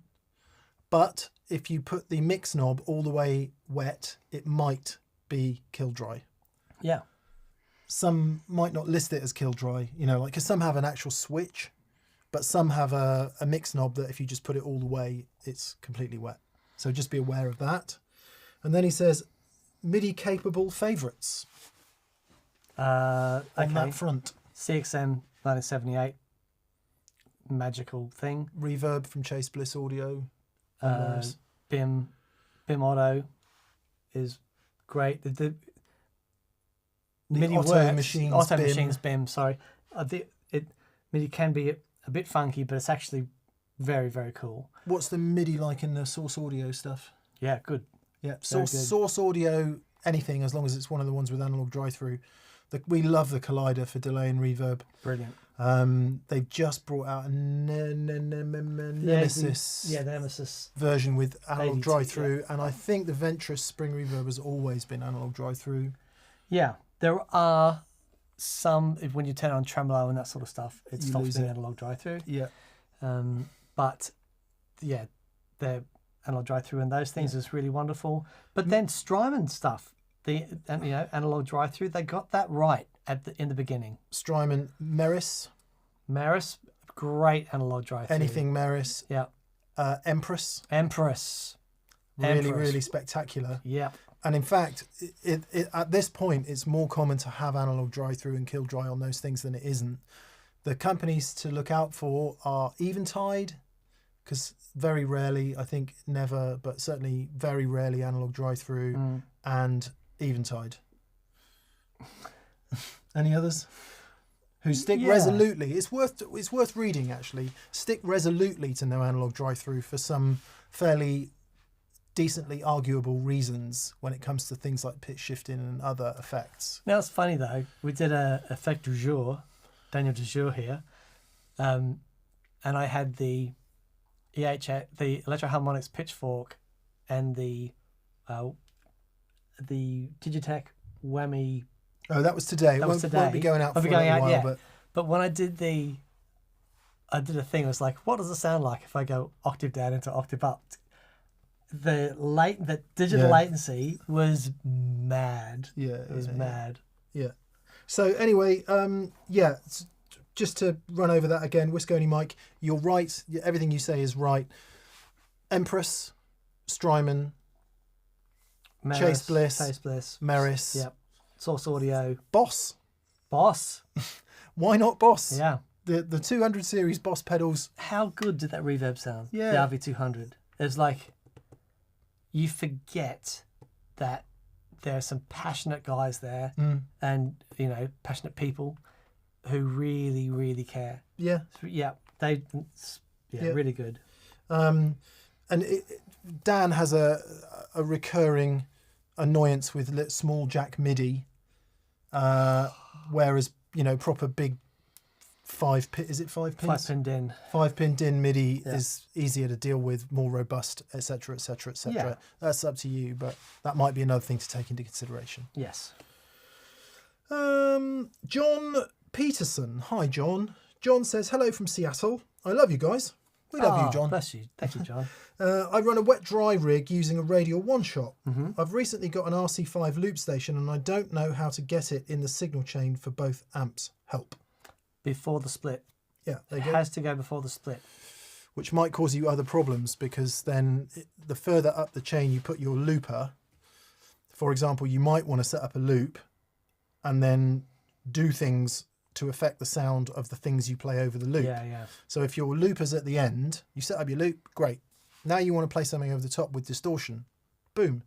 but if you put the mix knob all the way wet, it might be kill dry.
Yeah.
Some might not list it as kill dry, because some have an actual switch, but some have a mix knob that if you just put it all the way, it's completely wet. So just be aware of that. And then he says, MIDI capable favorites on that front.
CXM 1978, magical thing.
Reverb from Chase Bliss Audio.
BIM Auto is great. The MIDI
Auto
works.
Machines
Auto
BIM.
Machines BIM. Sorry, MIDI can be a bit funky, but it's actually very, very cool.
What's the MIDI like in the Source Audio stuff?
Yeah, good.
Yeah,
Very good.
Source Audio, anything, as long as it's one of the ones with analog dry-through. We love the Collider for delay and reverb.
Brilliant.
They've just brought out a Nemesis,
the Nemesis
version with analog
82,
dry-through, and I think the Ventris Spring Reverb has always been analog dry-through.
Yeah, there are some, when you turn on tremolo and that sort of stuff, it
You
stops
lose
being
it.
analog dry-through.
Yeah.
But yeah, the analog dry-through and those things is really wonderful. But then Strymon stuff, the analog dry-through, they got that right in the beginning.
Strymon, Meris,
great analog dry-through.
anything Meris.
Yeah.
Empress,
Really,
really spectacular.
Yeah.
And in fact, it at this point, it's more common to have analog dry-through and kill dry on those things than it isn't. The companies to look out for are Eventide, because very rarely, I think never, but certainly very rarely analog dry-through, and Eventide. Any others? Who stick resolutely. It's worth reading, actually. Stick resolutely to no analog dry-through for some fairly decently arguable reasons when it comes to things like pitch shifting and other effects.
Now it's funny though, we did a effect du jour, Daniel du jour here, and I had the the Electro-Harmonix Pitchfork and the Digitech Whammy.
Oh, that was today.
That was today.
Won't be going out for
Won't be
a
going
little
out
while,
yet. But when I did a thing, I was like, what does it sound like if I go octave down into octave up? The digital latency was mad.
Yeah,
it was mad.
Yeah. So anyway, just to run over that again, Wisconey Mike, you're right. Everything you say is right. Empress, Strymon, Chase Bliss,
Meris.
Meris,
Yep. Source Audio.
Boss.
Boss.
Why not Boss?
Yeah.
The 200 series Boss pedals.
How good did that reverb sound?
Yeah.
The RV200. It's like you forget that there are some passionate guys there and, passionate people who really, really care.
Yeah.
Yeah.
Yeah.
Really good.
Dan has a recurring annoyance with small jack MIDI, whereas proper big 5-pin, is it 5 pins?
5-pin DIN.
5-pin DIN MIDI is easier to deal with, more robust, etc., etc., etc.
Yeah.
That's up to you, but that might be another thing to take into consideration.
Yes.
John Peterson. Hi, John. John says, hello from Seattle. I love you guys. We love you, John.
Bless you. Thank you, John.
I run a wet-dry rig using a radial one-shot. I've recently got an RC5 loop station and I don't know how to get it in the signal chain for both amps. Help.
Before the split.
Yeah, there you
It
go.
has to go before the split.
Which might cause you other problems because then the further up the chain you put your looper, for example, you might want to set up a loop and then do things to affect the sound of the things you play over the loop.
Yeah.
So if your looper's at the end, you set up your loop, great. Now you want to play something over the top with distortion. Boom.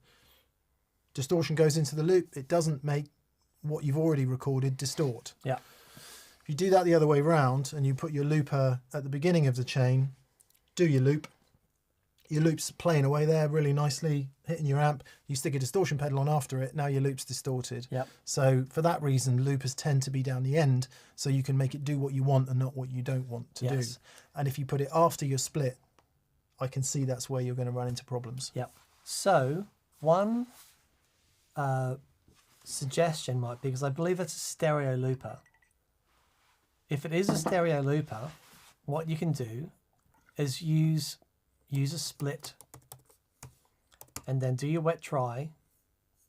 Distortion goes into the loop. It doesn't make what you've already recorded distort.
Yeah.
If you do that the other way round and you put your looper at the beginning of the chain, do your loop's playing away there really nicely, hitting your amp. You stick a distortion pedal on after it, now your loop's distorted.
Yep.
So for that reason, loopers tend to be down the end so you can make it do what you want and not what you don't want to do. And if you put it after your split, I can see that's where you're going to run into problems.
Yep. So one suggestion might be, because I believe it's a stereo looper. If it is a stereo looper, what you can do is use a split and then do your wet dry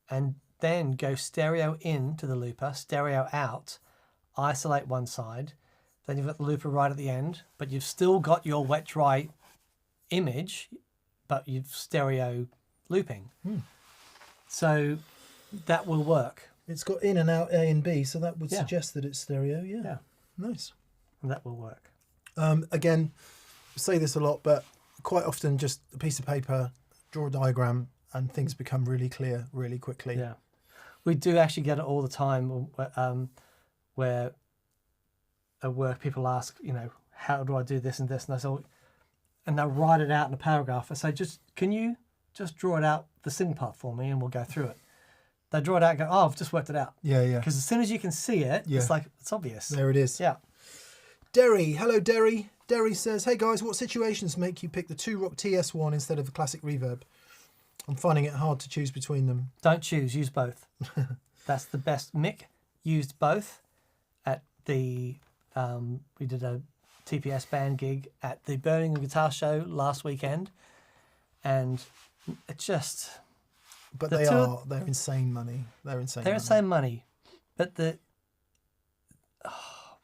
and then go stereo in to the looper, stereo out, isolate one side, then you've got the looper right at the end, but you've still got your wet dry image, but you've stereo looping. So that will work.
It's got in and out A and B, so that would
Yeah.
suggest that it's stereo. Yeah.
Yeah.
Nice.
And that will work.
Again, I say this a lot, but quite often just a piece of paper, draw a diagram, and things become really clear really quickly.
Yeah. We do actually get it all the time where at work people ask, how do I do this and this? And I say, and they'll write it out in a paragraph. I say, can you just draw it out, the sing part for me, and we'll go through it. They draw it out and go, I've just worked it out.
Yeah, yeah.
Because as soon as you can see it,
Yeah.
it's like, it's obvious.
There it is.
Yeah.
Derry, hello Derry. Derry says, hey guys, what situations make you pick the 2-Rock TS1 instead of the classic reverb? I'm finding it hard to choose between them.
Don't choose, use both. That's the best. Mick used both at the, we did a TPS band gig at the Birmingham Guitar Show last weekend, and it just...
But they're insane money. They're insane
money. But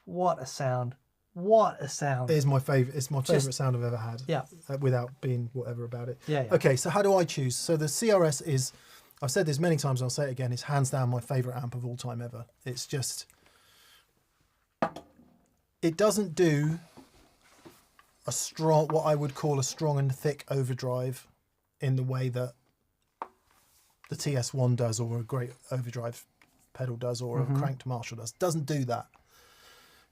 what a sound. What a sound.
It's my favourite. It's my favourite sound I've ever had.
Yeah.
Without being whatever about it.
Yeah.
Okay, so how do I choose? So the CRS is, I've said this many times and I'll say it again, it's hands down my favourite amp of all time ever. It's just, it doesn't do a strong, what I would call a strong and thick overdrive in the way that the TS1 does, or a great overdrive pedal does, or a cranked Marshall does. Doesn't do that.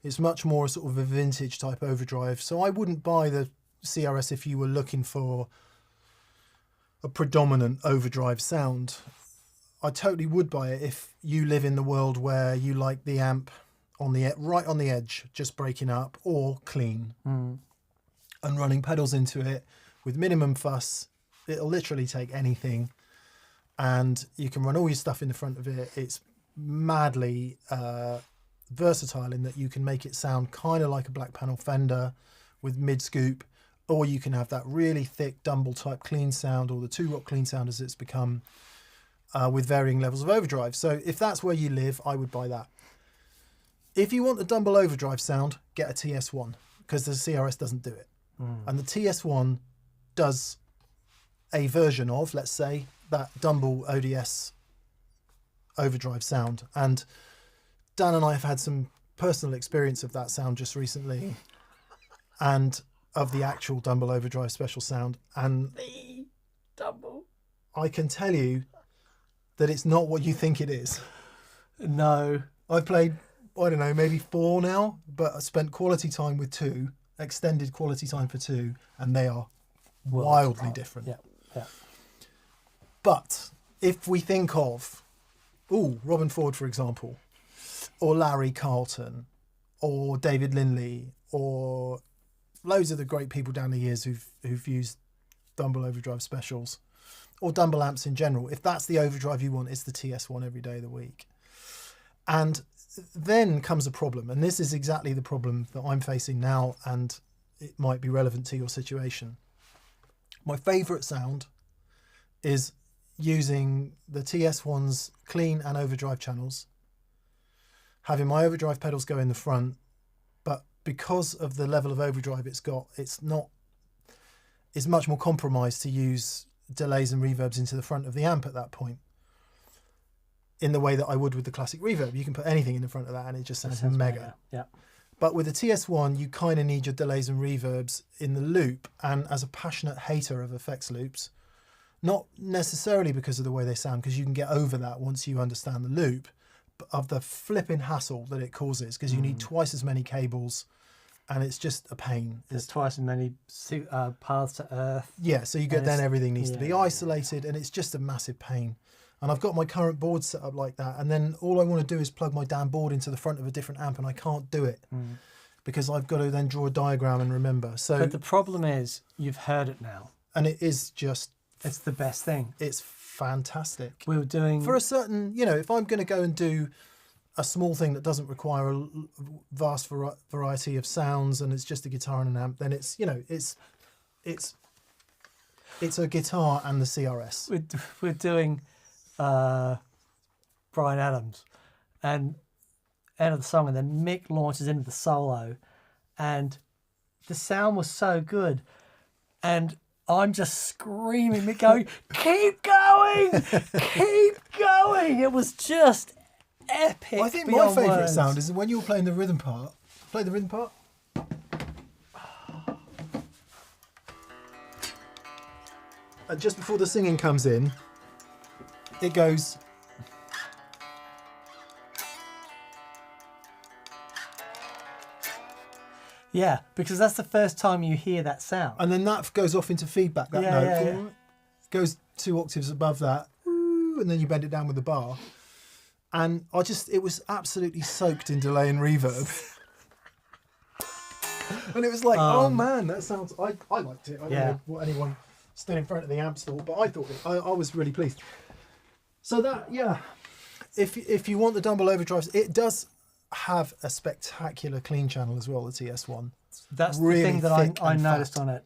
It's much more sort of a vintage type overdrive. So I wouldn't buy the CRS if you were looking for a predominant overdrive sound. I totally would buy it if you live in the world where you like the amp on the right on the edge, just breaking up, or clean, and running pedals into it with minimum fuss. It'll literally take anything, and you can run all your stuff in the front of it. It's madly versatile in that you can make it sound kind of like a black panel Fender with mid scoop, or you can have that really thick Dumble type clean sound, or the 2-Rock clean sound as it's become, with varying levels of overdrive. So if that's where you live, I would buy that. If you want the Dumble overdrive sound, get a TS1, because the CRS doesn't do it. And the TS1 does a version of, let's say, that Dumble ODS overdrive sound. And Dan and I have had some personal experience of that sound just recently, and of the actual Dumble Overdrive Special sound, and
Dumble.
I can tell you that it's not what you think it is.
No.
I've played, I don't know, maybe 4 now, but I spent quality time with 2, extended quality time for 2, and they are wildly different.
Yeah.
But if we think of, Robin Ford, for example, or Larry Carlton, or David Lindley, or loads of the great people down the years who've used Dumble Overdrive Specials, or Dumble amps in general, if that's the overdrive you want, it's the TS1 every day of the week. And then comes a problem, and this is exactly the problem that I'm facing now, and it might be relevant to your situation. My favourite sound is using the TS1's clean and overdrive channels, having my overdrive pedals go in the front, but because of the level of overdrive it's got, it's much more compromised to use delays and reverbs into the front of the amp at that point, in the way that I would with the classic reverb. You can put anything in the front of that and it just sounds mega.
Yeah.
But with the TS1, you kind of need your delays and reverbs in the loop. And as a passionate hater of effects loops, not necessarily because of the way they sound, because you can get over that once you understand the loop, but of the flipping hassle that it causes, because you need twice as many cables, and it's just a pain.
There's twice as many paths to Earth.
Yeah, so you get then everything needs to be
yeah.
isolated, and it's just a massive pain. And I've got my current board set up like that, and then all I want to do is plug my damn board into the front of a different amp, and I can't do it because I've got to then draw a diagram and remember. So,
but the problem is, you've heard it now.
And it is just...
It's the best thing.
It's fantastic.
We were doing...
For a certain, if I'm going to go and do a small thing that doesn't require a vast variety of sounds, and it's just a guitar and an amp, then it's a guitar and the CRS.
We're doing Brian Adams, and end of the song, and then Mick launches into the solo, and the sound was so good, and I'm just screaming, Mick going, keep going, keep going. It was just epic.
I think my favourite
words.
sound is when you're playing the rhythm part. Play the rhythm part. And just before the singing comes in, it goes...
Yeah, because that's the first time you hear that sound.
And then that goes off into feedback, that note. Goes 2 octaves above that, and then you bend it down with the bar. And it was absolutely soaked in delay and reverb. And it was like, oh man, that sounds... I liked it. I don't know what anyone stood in front of the amps thought, but I thought I was really pleased. So that, if you want the Dumble overdrives, it does have a spectacular clean channel as well, the TS1.
That's
really
the thing that I noticed
fat.
on it.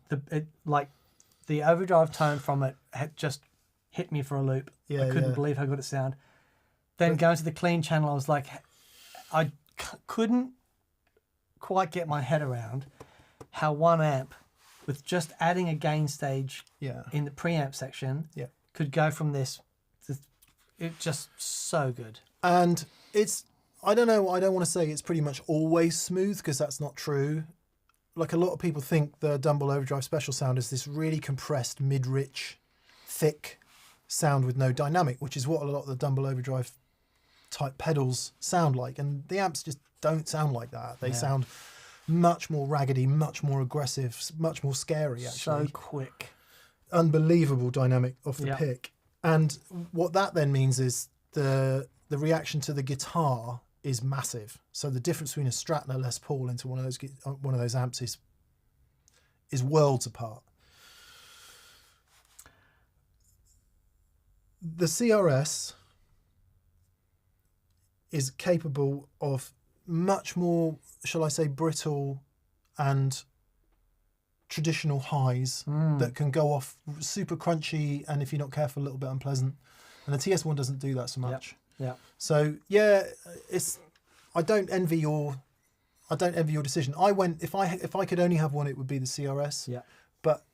The overdrive tone from it had just hit me for a loop.
Yeah,
I couldn't believe how good it sounded. Then going to the clean channel, I was like, I couldn't quite get my head around how one amp, with just adding a gain stage in the preamp section, could go from this. It's just so good.
And it's... I don't know, I don't want to say it's pretty much always smooth, because that's not true. Like, a lot of people think the Dumble Overdrive Special sound is this really compressed, mid-rich, thick sound with no dynamic, which is what a lot of the Dumble Overdrive type pedals sound like. And the amps just don't sound like that. They sound much more raggedy, much more aggressive, much more scary, actually.
So quick.
Unbelievable dynamic off the pick. And what that then means is the reaction to the guitar is massive. So the difference between a Strat and a Les Paul into one of those amps is worlds apart. The CRS is capable of much more, shall I say, brittle and traditional highs that can go off super crunchy, and if you're not careful, a little bit unpleasant. And the TS1 doesn't do that so much.
Yeah.
So I don't envy your decision. I went, if I could only have one, it would be the CRS.
Yeah.
But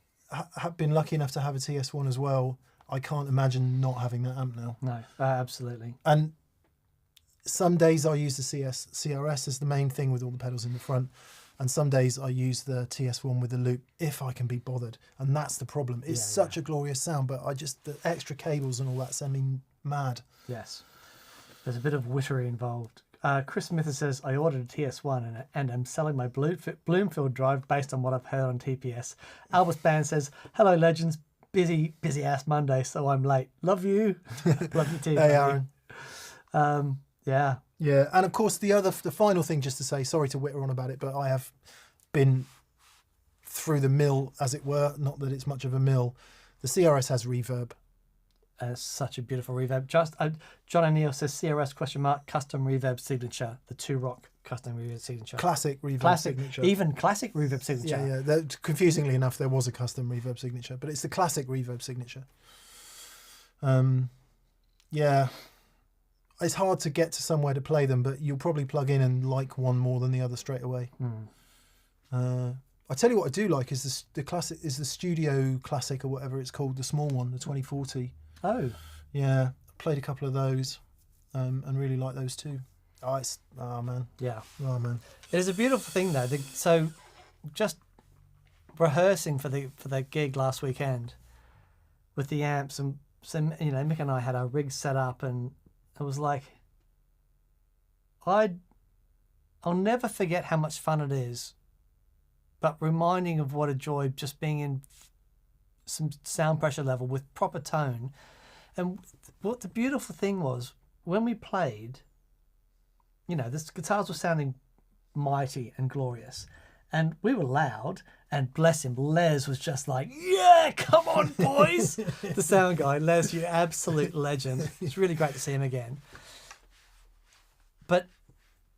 have been lucky enough to have a TS1 as well. I can't imagine not having that amp now.
No, absolutely.
And some days I use the CRS as the main thing with all the pedals in the front, and some days I use the TS1 with the loop if I can be bothered. And that's the problem. It's such a glorious sound, but the extra cables and all that send me mad.
Yes. There's a bit of wittery involved. Chris Smith says, I ordered a TS1 and I'm selling my Bloomfield drive based on what I've heard on TPS. Albus Band says, hello, legends. Busy ass Monday, so I'm late. Love you. Love you too.
Hey, Aaron.
Yeah.
Yeah, and of course the final thing just to say, sorry to witter on about it, but I have been through the mill, as it were. Not that it's much of a mill. The CRS has reverb.
Such a beautiful reverb. John O'Neill says CRS ? Custom reverb signature. The 2-rock custom reverb signature.
Classic reverb signature.
Even classic reverb signature.
Yeah. Confusingly enough, there was a custom reverb signature, but it's the classic reverb signature. Yeah. It's hard to get to somewhere to play them, but you'll probably plug in and like one more than the other straight away. I tell you what I do like is the classic, is the Studio Classic or whatever it's called, the small one, the 2040.
Oh.
Yeah, I played a couple of those and really like those too. Oh man.
Yeah.
Oh man.
It is a beautiful thing though. So just rehearsing for the gig last weekend with the amps, and so Mick and I had our rigs set up, and it was like, I'll never forget how much fun it is, but reminding of what a joy just being in some sound pressure level with proper tone. And what the beautiful thing was, when we played, the guitars were sounding mighty and glorious, and we were loud, and bless him, Les was just like, yeah, come on, boys. The sound guy, Les, you absolute legend. It's really great to see him again. But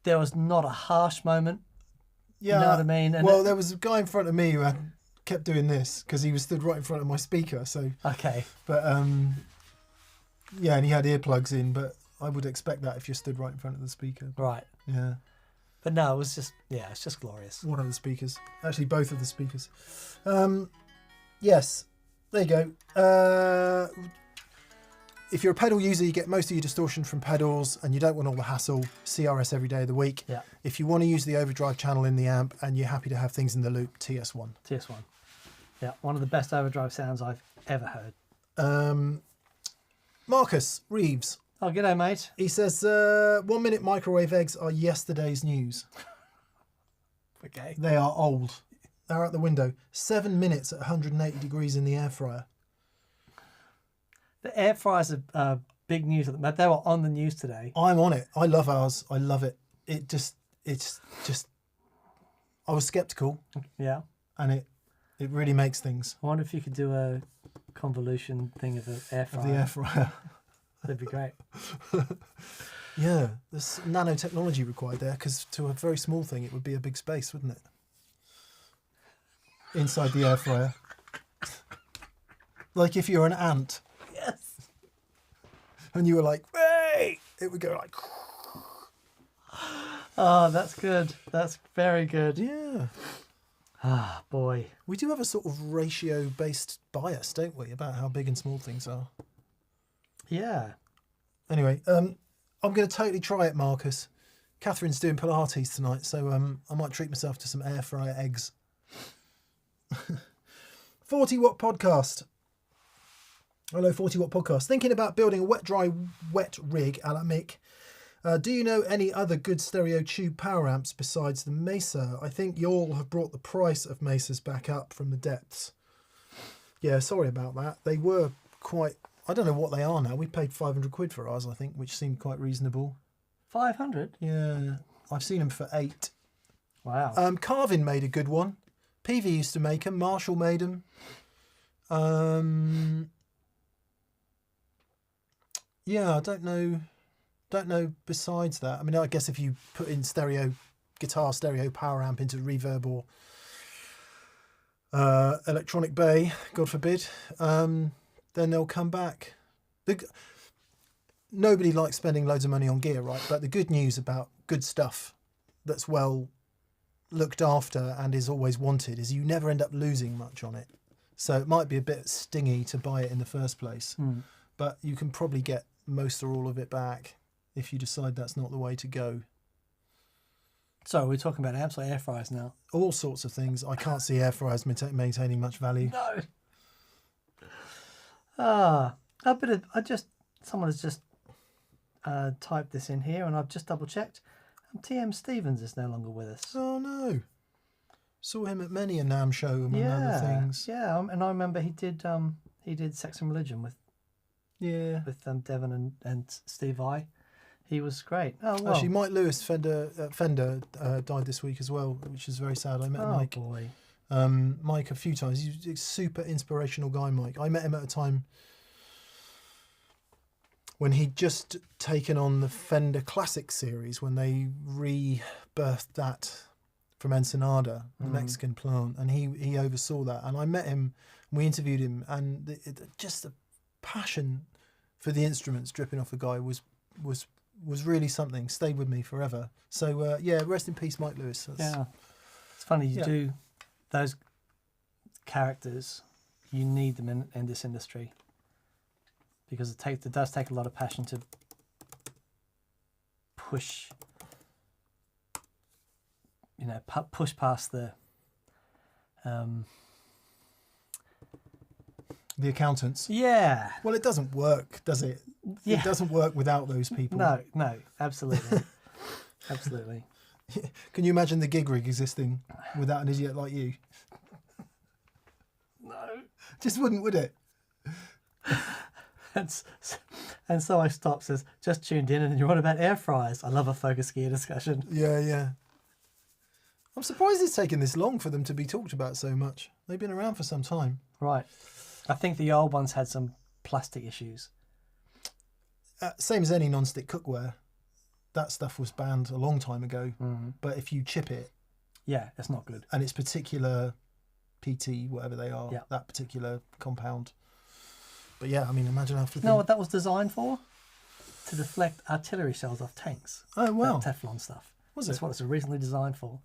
there was not a harsh moment.
Yeah,
you know what I mean? And
there was a guy in front of me who kept doing this because he was stood right in front of my speaker. So
okay,
but and he had earplugs in. But I would expect that if you stood right in front of the speaker.
Right.
Yeah.
But no, it was just it's just glorious.
One of the speakers, actually, both of the speakers. Yes, there you go. If you're a pedal user, you get most of your distortion from pedals and you don't want all the hassle, CRS every day of the week.
Yeah.
If you want to use the overdrive channel in the amp and you're happy to have things in the loop, TS1.
TS1. Yeah, one of the best overdrive sounds I've ever heard.
Marcus Reeves.
Oh, g'day, mate.
He says, 1 minute microwave eggs are yesterday's news.
Okay.
They are old. They're out the window. 7 minutes at 180 degrees in the air fryer.
The air fryers are big news. They were on the news today.
I'm on it. I love ours. I love it. It's just, I was skeptical.
Yeah.
And it really makes things.
I wonder if you could do a convolution thing of the air fryer.
Of the air fryer.
That'd be great.
Yeah, there's nanotechnology required there, because to a very small thing, it would be a big space, wouldn't it? Inside the air fryer. Like if you're an ant.
Yes.
And you were like, hey! It would go like...
Oh, that's good. That's very good.
Yeah.
Ah, boy.
We do have a sort of ratio-based bias, don't we, about how big and small things are.
Yeah.
Anyway, I'm going to totally try it, Marcus. Catherine's doing Pilates tonight, so I might treat myself to some air fryer eggs. 40 Watt Podcast. Hello, 40 Watt Podcast. Thinking about building a wet rig a la Mick. Do you know any other good stereo tube power amps besides the Mesa? I think y'all have brought the price of Mesas back up from the depths. Yeah, sorry about that. They were quite... I don't know what they are now. We paid 500 quid for ours, I think, which seemed quite reasonable.
500?
Yeah. I've seen them for 8.
Wow.
Carvin made a good one. PV used to make them. Marshall made them. Yeah, I don't know besides that. I mean, I guess if you put in guitar stereo power amp into reverb or electronic bay, God forbid, then they'll come back. Nobody likes spending loads of money on gear, right? But the good news about good stuff that's well looked after and is always wanted is you never end up losing much on it. So it might be a bit stingy to buy it in the first place, but you can probably get most or all of it back if you decide that's not the way to go.
So we're talking about amps or air fryers now?
All sorts of things. I can't see air fryers maintaining much value.
No. Someone has just typed this in here, and I've just double checked. TM Stevens is no longer with us.
Oh no! Saw him at many a NAMM show among other things.
Yeah, and I remember he did Sex and Religion with Devon and Steve I. He was great. Oh well.
Actually, Mike Lewis Fender died this week as well, which is very sad. I met Mike.
Boy.
Mike a few times. He's a super inspirational guy, Mike. I met him at a time when he'd just taken on the Fender Classic series, when they rebirthed that from Ensenada, the Mexican plant, and he oversaw that. And I met him, we interviewed him, and just the passion for the instruments dripping off the guy was really something. Stayed with me forever. So rest in peace, Mike Lewis.
It's funny you do those characters. You need them in this industry, because it does take a lot of passion to push past the
accountants.
Yeah.
Well, it doesn't work, does it?
Yeah.
It doesn't work without those people.
No, absolutely. Absolutely.
Can you imagine the gig rig existing without an idiot like you?
No.
Just wouldn't, would it?
And so I stopped, says, just tuned in and you're on about air fryers. I love a focus gear discussion.
Yeah. I'm surprised it's taken this long for them to be talked about so much. They've been around for some time.
Right. I think the old ones had some plastic issues.
Same as any non-stick cookware. That stuff was banned a long time ago.
Mm-hmm.
But if you chip it...
Yeah, it's not good.
And it's particular PT, whatever they are, that particular compound. But yeah, I mean, imagine after...
You know what that was designed for? To deflect artillery shells off tanks.
Oh, wow.
That Teflon stuff.
That's
what it's originally designed for.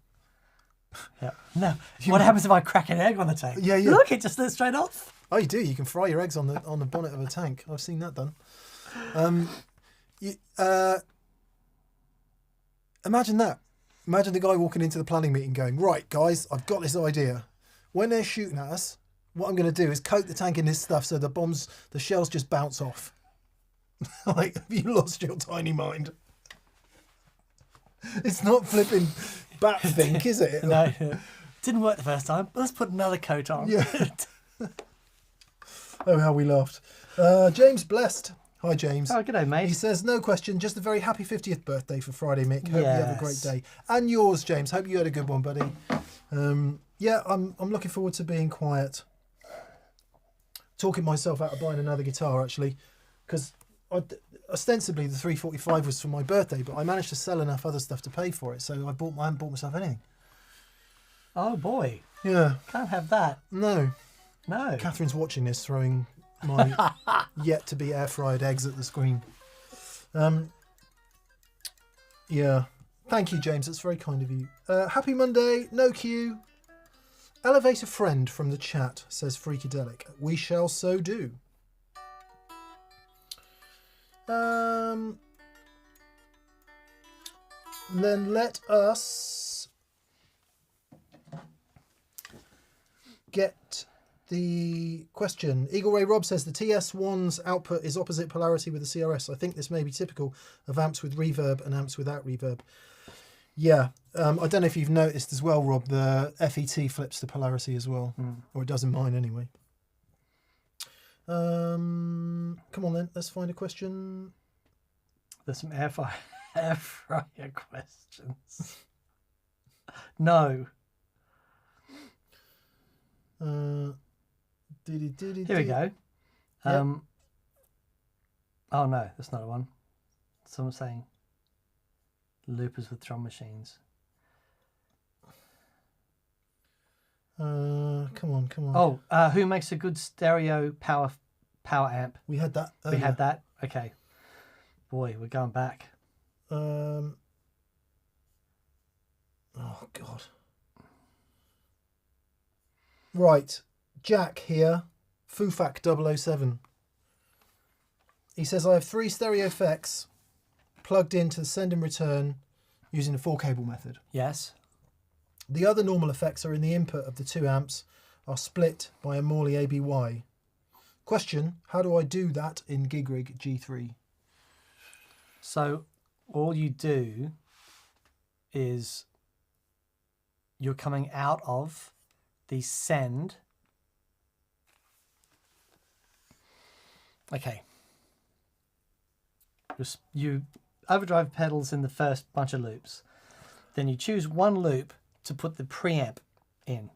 Yeah. No. What happens if I crack an egg on the tank?
Yeah.
Look, it just lit straight off.
Oh, you do. You can fry your eggs on the bonnet of a tank. I've seen that done. Imagine that. Imagine the guy walking into the planning meeting going, right, guys, I've got this idea. When they're shooting at us, what I'm going to do is coat the tank in this stuff so the shells just bounce off. Like, have you lost your tiny mind? It's not flipping bat think, is it?
No. Didn't work the first time, but let's put another coat on.
Yeah. Oh, how we laughed. James Blessed. Hi, James.
Oh, good day, mate.
He says, no question, just a very happy 50th birthday for Friday, Mick. Hope you have a great day. And yours, James. Hope you had a good one, buddy. I'm looking forward to being quiet. Talking myself out of buying another guitar, actually, because ostensibly the 345 was for my birthday, but I managed to sell enough other stuff to pay for it, so I haven't bought myself anything.
Oh, boy.
Yeah.
Can't have that.
No. Catherine's watching this, throwing my yet to be air fried eggs at the screen. Yeah. Thank you, James. That's very kind of you. Happy Monday. No queue. Elevate a friend from the chat, says Freakadelic. We shall so do. Then let us get the question. Eagle Ray Rob says the TS1's output is opposite polarity with the CRS. I think this may be typical of amps with reverb and amps without reverb. Yeah, I don't know if you've noticed as well, Rob, the FET flips the polarity as well, or it does in mine anyway. Come on then, let's find a question.
There's some air fryer questions. No. Here we go. Oh no, that's not a one. Someone saying loopers with drum machines.
Come on.
Oh, who makes a good stereo power amp?
We had that earlier.
We had that? Okay. Boy, we're going back.
Oh, God. Right. Jack here. Fufak 007. He says, I have 3 stereo effects plugged into the send and return using the 4-cable method.
Yes.
The other normal effects are in the input of the 2 amps are split by a Morley ABY. Question, how do I do that in GigRig G3?
So all you do is you're coming out of the send. Okay. You overdrive pedals in the first bunch of loops. Then you choose one loop to put the preamp in.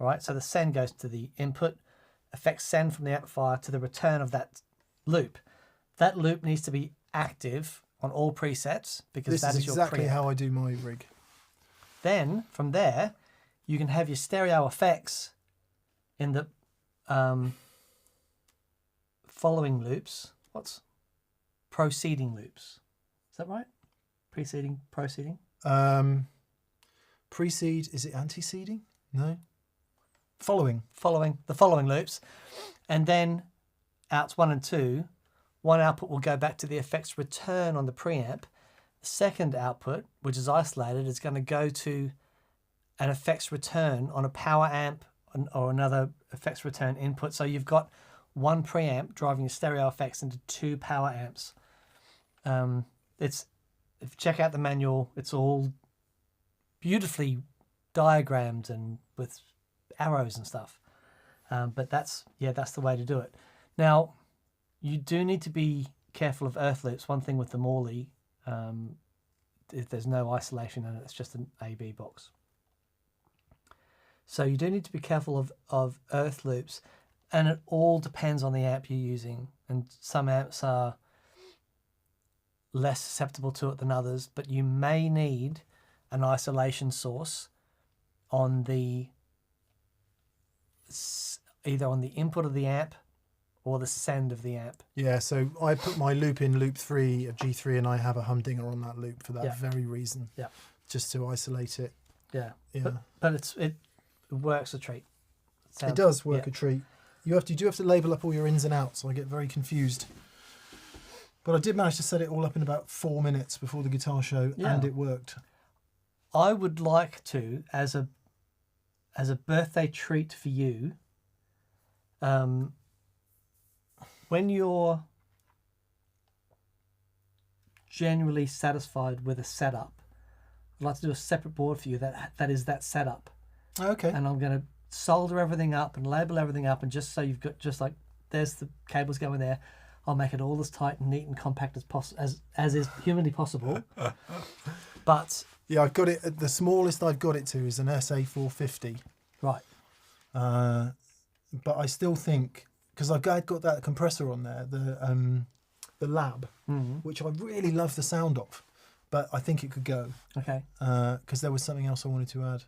All right, so the send goes to the input, affects send from the amplifier to the return of that loop. That loop needs to be active on all presets because that is your
exactly
preamp.
how I do my rig.
Then from there, you can have your stereo effects in the following loops. What's proceeding loops? Is that right? Proceeding.
Precede, is it anteceding? No. Following
The following loops, and then outs 1 and 2. One output will go back to the effects return on the preamp. The second output, which is isolated, is going to go to an effects return on a power amp or another effects return input. So you've got one preamp driving your stereo effects into 2 power amps. If you check out the manual, it's all beautifully diagrammed and with arrows and stuff. But that's the way to do it. Now, you do need to be careful of earth loops. One thing with the Morley, if there's no isolation in it, it's just an AB box. So you do need to be careful of earth loops, and it all depends on the amp you're using. And some amps are less susceptible to it than others, but you may need an isolation source on the either on the input of the amp or the send of the amp.
Yeah, so I put my loop in loop 3 of G3 and I have a humdinger on that loop for that very reason.
Yeah.
Just to isolate it.
Yeah.
Yeah.
But it works a treat.
It does work a treat. You do have to label up all your ins and outs, so I get very confused. But I did manage to set it all up in about 4 minutes before the guitar show, and it worked.
I would like to, as a birthday treat for you, when you're genuinely satisfied with a setup, I'd like to do a separate board for you that is that setup.
Okay.
And I'm going to solder everything up and label everything up, and just so you've got just like there's the cables going there. I'll make it all as tight and neat and compact as is humanly possible. But
yeah, I've got it. The smallest I've got it to is an SA450.
Right.
But I still think, because I've got that compressor on there, the Lab, which I really love the sound of, but I think it could go.
Okay.
Because there was something else I wanted to add.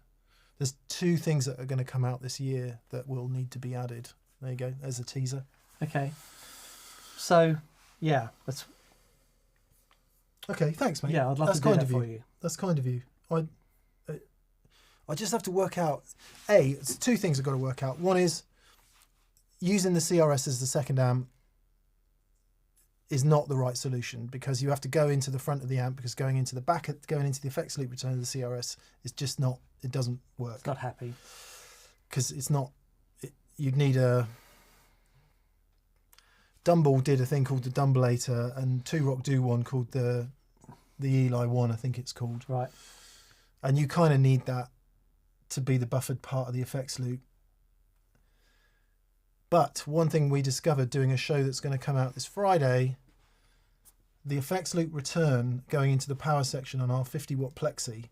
There's 2 things that are going to come out this year that will need to be added. There you go. There's a teaser.
Okay. So, yeah, that's...
Okay, thanks, mate.
Yeah, I'd love to do that for you.
That's kind of you. I just have to work out... it's 2 things I've got to work out. One is using the CRS as the second amp is not the right solution, because you have to go into the front of the amp, because going into the effects loop return of the CRS is just not... It doesn't work.
It's not happy.
Because it's not... You'd need a... Dumble did a thing called the Dumblator, and Two Rock do one called the Eli one, I think it's called.
Right.
And you kind of need that to be the buffered part of the effects loop. But one thing we discovered doing a show that's going to come out this Friday, the effects loop return going into the power section on our 50-watt Plexi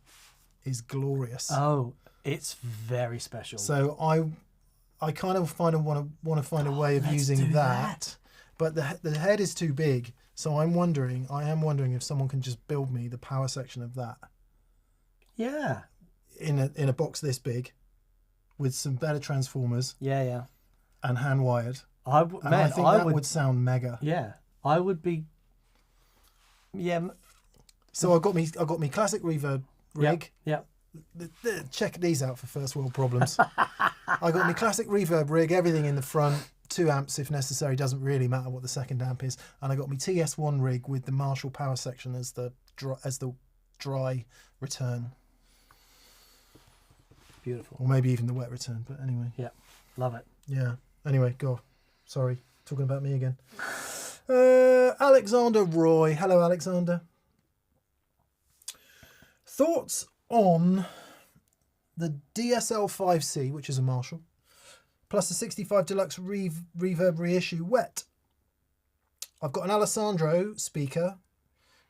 is glorious.
Oh, it's very special.
So I kind of want to find a way of using that. But the head is too big, so I am wondering if someone can just build me the power section of that.
Yeah.
In a box this big, with some better transformers.
Yeah.
And hand wired.
I think that
would sound mega.
Yeah, I would be. Yeah.
So I got me classic reverb rig.
Yeah.
Check these out for first world problems. I got my classic reverb rig, everything in the front, 2 amps if necessary, doesn't really matter what the second amp is. And I got my TS1 rig with the Marshall power section as the dry return,
Beautiful.
or maybe even the wet return. But anyway,
Yeah, love it.
yeah. Anyway, go. Sorry, talking about me again. Alexander Roy. Hello, Alexander. Thoughts on the DSL 5C, which is a Marshall, plus the 65 Deluxe Reverb reissue wet. I've got an Alessandro speaker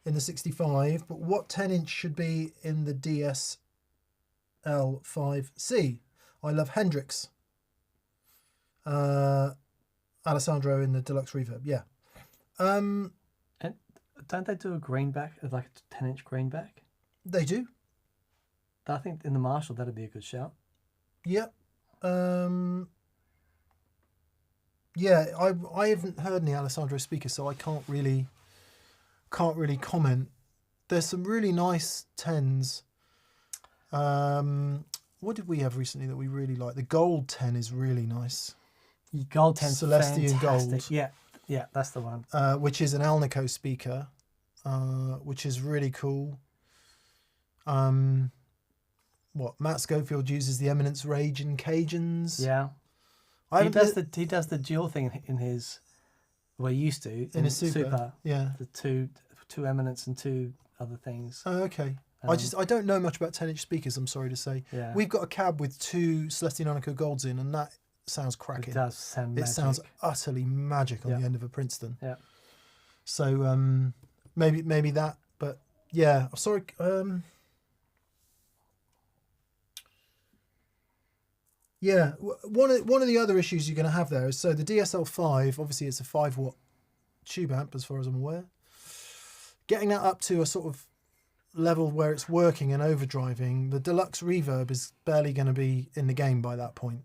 in the 65, but what 10-inch should be in the DSL 5C? I love Hendrix. Alessandro in the Deluxe Reverb, yeah.
And don't they do a greenback, like a 10-inch greenback?
They do.
I think in the Marshall that'd be a good shout.
Yep. Yeah, I haven't heard any Alessandro speakers, so I can't really comment. There's some really nice 10s. What did we have recently that we really like? The Gold 10 is really nice.
Gold 10's
Celestian
fantastic.
Gold.
Yeah, that's the one.
Which is an Alnico speaker, which is really cool. Matt Schofield uses the Eminence Rage in Cajuns.
Yeah. He does the dual thing in his, well, he used to
in his Super. Yeah.
The two Eminence and 2 other things.
Oh, okay. I don't know much about 10-inch speakers, I'm sorry to say.
Yeah.
We've got a cab with 2 Celestian Alnico Golds in, and that sounds cracking.
It does sound magic.
It sounds utterly magic on the end of a Princeton.
Yeah.
So maybe that, but yeah, I'm sorry. Yeah, one of the other issues you're going to have there is, so the DSL5, obviously it's a 5-watt tube amp as far as I'm aware. Getting that up to a sort of level where it's working and overdriving, the Deluxe Reverb is barely going to be in the game by that point.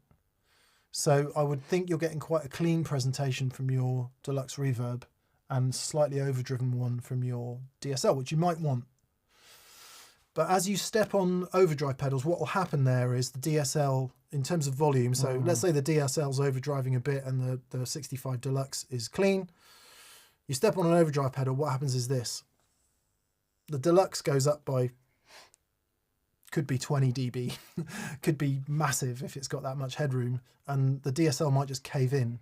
So I would think you're getting quite a clean presentation from your Deluxe Reverb and slightly overdriven one from your DSL, which you might want. But as you step on overdrive pedals, what will happen there is the DSL, in terms of volume, so let's say the DSL's overdriving a bit and the 65 Deluxe is clean. You step on an overdrive pedal, what happens is this. The Deluxe goes up by, could be 20 dB, could be massive if it's got that much headroom, and the DSL might just cave in.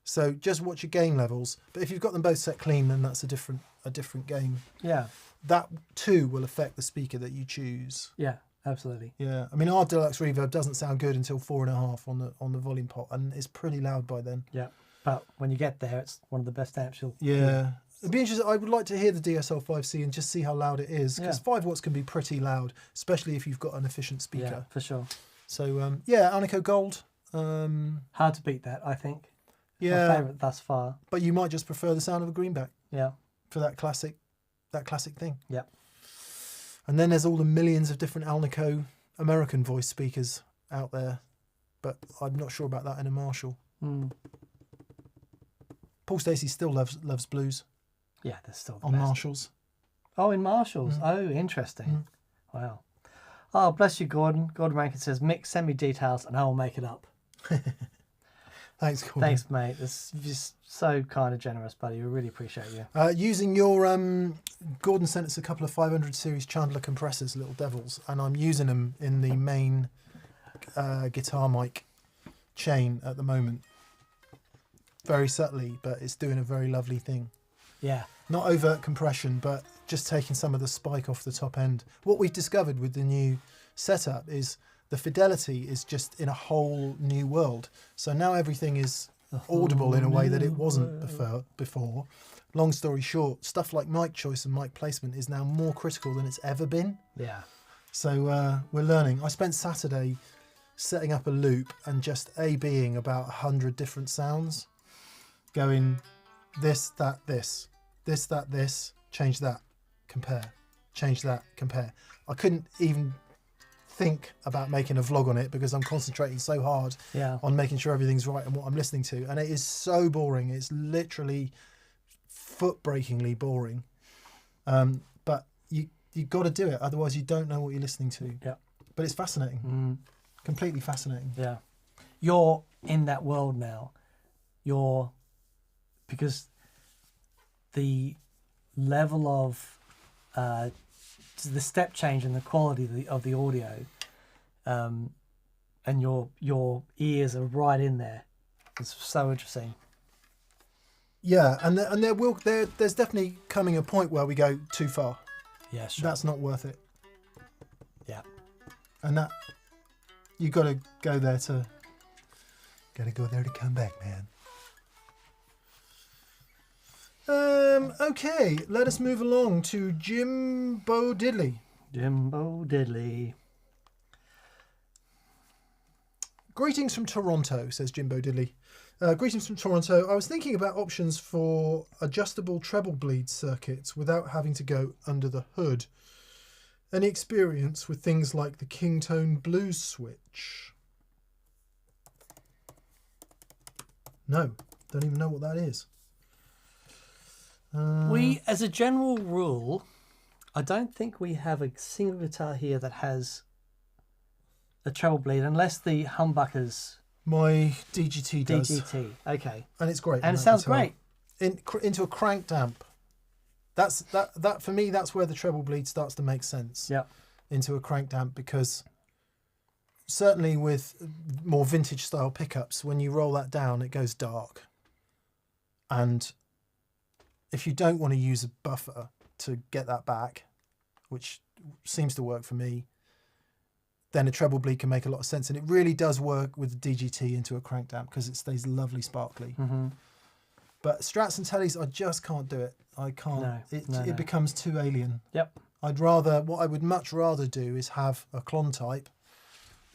So just watch your gain levels. But if you've got them both set clean, then that's a different game. Yeah. That too will affect the speaker that you choose.
Yeah, absolutely.
Yeah, I mean our Deluxe Reverb doesn't sound good until 4.5 on the volume pot, and it's pretty loud by then.
Yeah, but when you get there, it's one of the best amps you'll.
Yeah, it'd be interesting. I would like to hear the DSL 5C and just see how loud it is, because 5 watts can be pretty loud, especially if you've got an efficient speaker.
Yeah, for sure.
So yeah, Alnico Gold.
Hard to beat that, I think.
Yeah,
my favourite thus far.
But you might just prefer the sound of a greenback.
Yeah.
For that classic thing.
Yeah.
And then there's all the millions of different Alnico American voice speakers out there, but I'm not sure about that in a Marshall. Paul Stacey still loves blues.
Yeah, they're still the
on
best.
Marshalls.
Oh, in Marshalls. Oh, interesting. Wow. Oh, bless you, Gordon. Gordon Rankin says, Mick, send me details and I will make it up.
Thanks, Gordon.
Thanks, mate. It's just so kind of generous, buddy. We really appreciate you.
Using your Gordon sent us a couple of 500 series Chandler compressors, little devils, and I'm using them in the main guitar mic chain at the moment. Very subtly, but it's doing a very lovely thing.
Yeah.
Not overt compression, but just taking some of the spike off the top end. What we've discovered with the new setup is the fidelity is just in a whole new world. So now everything is audible in a way that it wasn't before. Long story short, stuff like mic choice and mic placement is now more critical than it's ever been.
Yeah.
So we're learning. I spent Saturday setting up a loop and just A-Bing about 100 different sounds. Going this, that, this. This, that, this. Change that. Compare. Change that. Compare. I couldn't even think about making a vlog on it because I'm concentrating so hard on making sure everything's right and what I'm listening to, and it is so boring. It's literally foot-breakingly boring, but you got to do it, otherwise you don't know what you're listening to.
Yeah,
but it's fascinating. Completely fascinating.
Yeah, you're in that world now. because the level of the step change in the quality of the audio, and your ears are right in there. It's so interesting.
Yeah, and there's definitely coming a point where we go too far.
Yeah, sure.
That's not worth it.
Yeah.
And that you gotta go there to come back, man. Okay, let us move along to Jimbo Diddley.
Jimbo Diddley.
Greetings from Toronto, says Jimbo Diddley. Greetings from Toronto. I was thinking about options for adjustable treble bleed circuits without having to go under the hood. Any experience with things like the Kingtone Blues switch? No, don't even know what that is.
We, as a general rule, I don't think we have a single guitar here that has a treble bleed, unless the humbuckers.
My DGT does.
DGT, okay.
And it's great.
And it sounds
guitar.
great.
Into a cranked amp. That for me, that's where the treble bleed starts to make sense.
Yeah.
Into a cranked amp, because certainly with more vintage style pickups, when you roll that down, it goes dark. And if you don't want to use a buffer to get that back, which seems to work for me, then a treble bleed can make a lot of sense. And it really does work with the DGT into a cranked amp because it stays lovely sparkly.
Mm-hmm.
But Strats and Tellys, I just can't do it. I can't.
No,
It becomes too alien.
Yep.
What I would much rather do is have a Klon type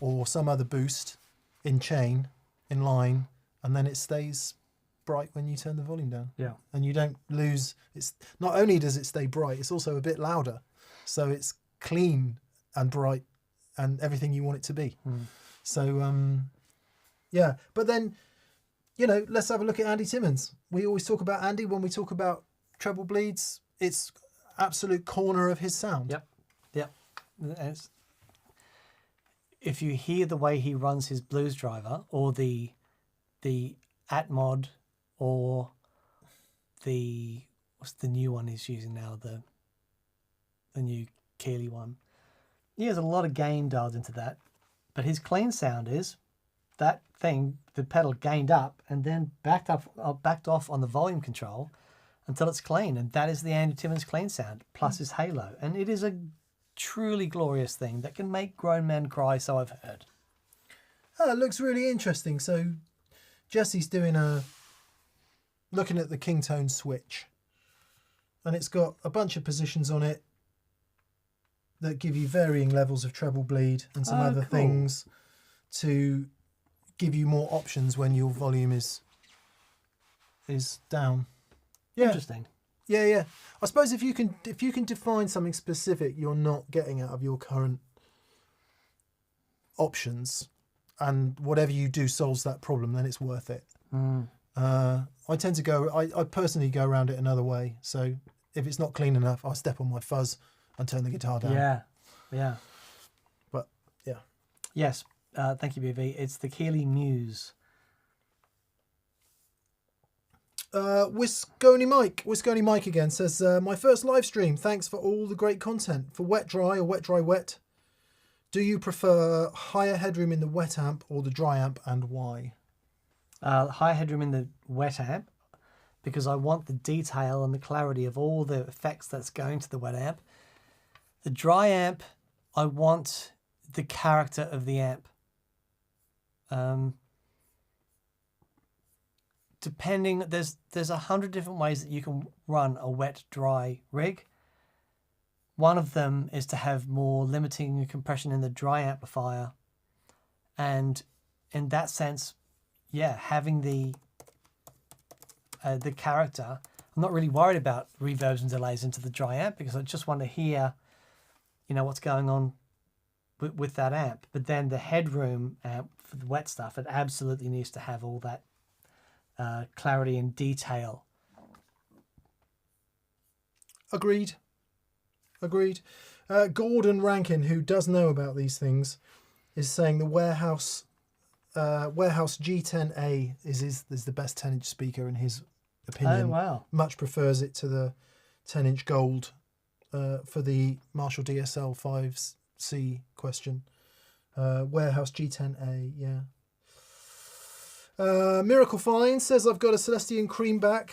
or some other boost in chain, in line, and then it stays bright when you turn the volume down.
Yeah.
And you don't lose. It's not only does it stay bright, it's also a bit louder. So it's clean and bright and everything you want it to be. So, yeah. But then, let's have a look at Andy Timmons. We always talk about Andy when we talk about treble bleeds. It's absolute corner of his sound.
Yep. If you hear the way he runs his blues driver, or the Atmod, or what's the new one he's using now, the new Keeley one, he has a lot of gain dialed into that, but his clean sound is that thing, the pedal gained up and then backed off on the volume control until it's clean, and that is the Andy Timmons clean sound plus his halo, and it is a truly glorious thing that can make grown men cry, so I've heard.
Oh, it looks really interesting. So Jesse's looking at the Kingtone switch, and it's got a bunch of positions on it that give you varying levels of treble bleed and some other things to give you more options when your volume is down. Yeah.
Interesting.
Yeah. I suppose if you can define something specific you're not getting out of your current options, and whatever you do solves that problem, then it's worth it. I tend to I personally go around it another way. So if it's not clean enough, I step on my fuzz and turn the guitar down.
Yeah.
But yeah.
Yes. Thank you, BV. It's the Keeley Muse.
Wisconey Mike again says, my first live stream. Thanks for all the great content. For wet dry or wet dry wet, do you prefer higher headroom in the wet amp or the dry amp, and why?
High headroom in the wet amp, because I want the detail and the clarity of all the effects that's going to the wet amp. The dry amp, I want the character of the amp. Depending, there's 100 different ways that you can run a wet dry rig. One of them is to have more limiting compression in the dry amplifier, and in that sense, having the character. I'm not really worried about reverbs and delays into the dry amp, because I just want to hear, what's going on with that amp. But then the headroom amp for the wet stuff, it absolutely needs to have all that clarity and detail.
Agreed. Gordon Rankin, who does know about these things, is saying the warehouse Warehouse G10A is the best 10-inch speaker in his opinion.
Oh, wow.
Much prefers it to the 10-inch gold for the Marshall DSL 5C question. Warehouse G10A, yeah. Miracle Find says, I've got a Celestian Creamback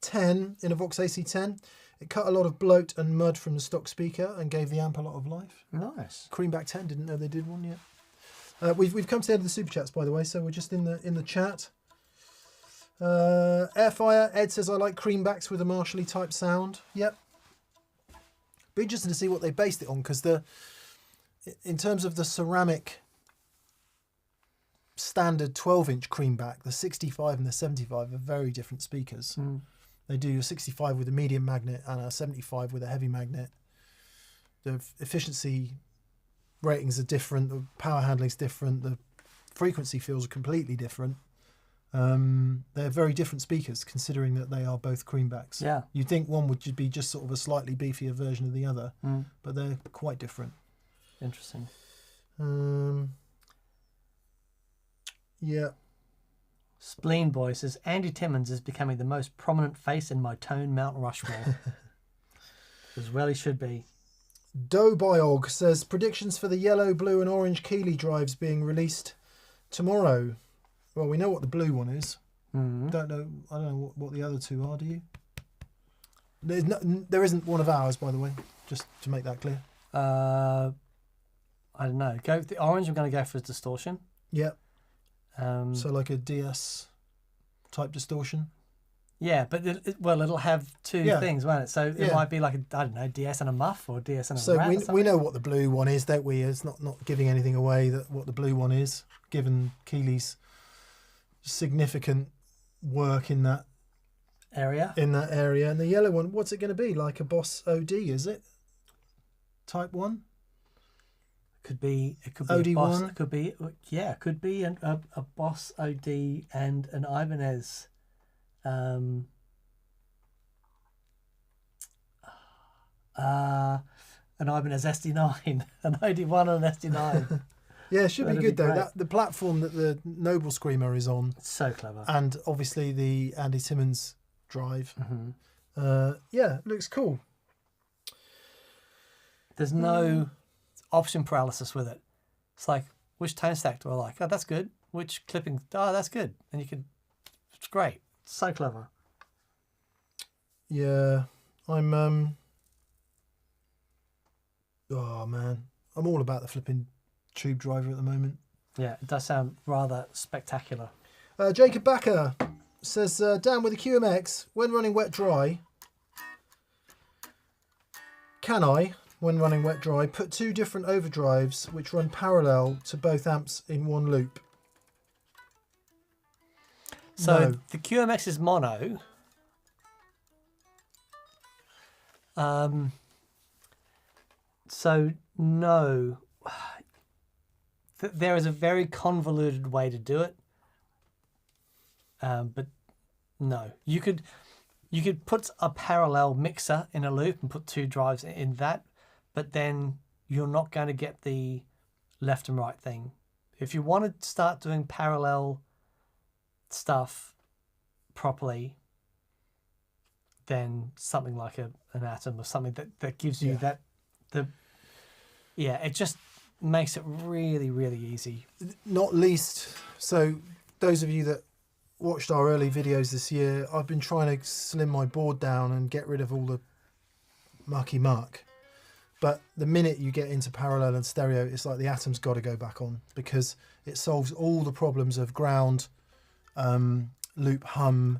10 in a Vox AC10. It cut a lot of bloat and mud from the stock speaker and gave the amp a lot of life.
Nice.
Creamback 10, didn't know they did one yet. We've come to the end of the super chats, by the way, so we're just in the chat. Airfire Ed says, I like creambacks with a Marshall type sound. Yep. Be interesting to see what they based it on, because in terms of the ceramic standard 12-inch creamback, the 65 and the 75 are very different speakers. They do a 65 with a medium magnet and a 75 with a heavy magnet. The efficiency ratings are different, the power handling is different, the frequency feels completely different. They're very different speakers, considering that they are both creambacks.
Yeah.
You'd think one would be just sort of a slightly beefier version of the other, but they're quite different.
Interesting.
Yeah.
Spleen Boy says, Andy Timmins is becoming the most prominent face in my tone Mount Rushmore. As well he should be.
Dobiog says, predictions for the yellow, blue and orange Keeley drives being released tomorrow. Well, we know what the blue one is. I don't know what the other two are, do you? There isn't one of ours, by the way, just to make that clear.
I don't know. Go the orange. I'm going to go for distortion.
Yeah.
So
like a DS type distortion.
Yeah, but it'll have two things, won't it? So it might be like I don't know, DS and a muff or DS and a rat.
So we know what the blue one is, don't we? It's not giving anything away that what the blue one is, given Keeley's significant work in that
area.
And the yellow one, what's it going to be? Like a Boss OD, is it? Type 1?
It could be
OD1.
a Boss. It could be a Boss OD and an Ibanez. An Ibanez SD9, an OD1 and an SD9.
Yeah, it should be good though.
Great.
The platform that the Noble Screamer is on,
It's so clever.
and obviously the Andy Timmins drive. Looks cool.
There's no option paralysis with it. It's like, which tone stack do I like? Oh, that's good. Which clipping? Oh, that's good. And you can, it's great. It's so clever.
Yeah, I'm oh man, I'm all about the flipping tube driver at the moment.
Yeah, it does sound rather spectacular.
Jacob Backer says, Dan, with the QMX, when running wet dry, can I, when running wet dry, put two different overdrives which run parallel to both amps in one loop?
So
No.
the QMX is mono. So no, there is a very convoluted way to do it. But no, you could put a parallel mixer in a loop and put two drives in that, but then you're not going to get the left and right thing. If you want to start doing parallel stuff properly, then something like an Atom or something that gives you it just makes it really, really easy.
Not least, so those of you that watched our early videos this year, I've been trying to slim my board down and get rid of all the mucky muck. But the minute you get into parallel and stereo, it's like the Atom's got to go back on, because it solves all the problems of ground, loop hum.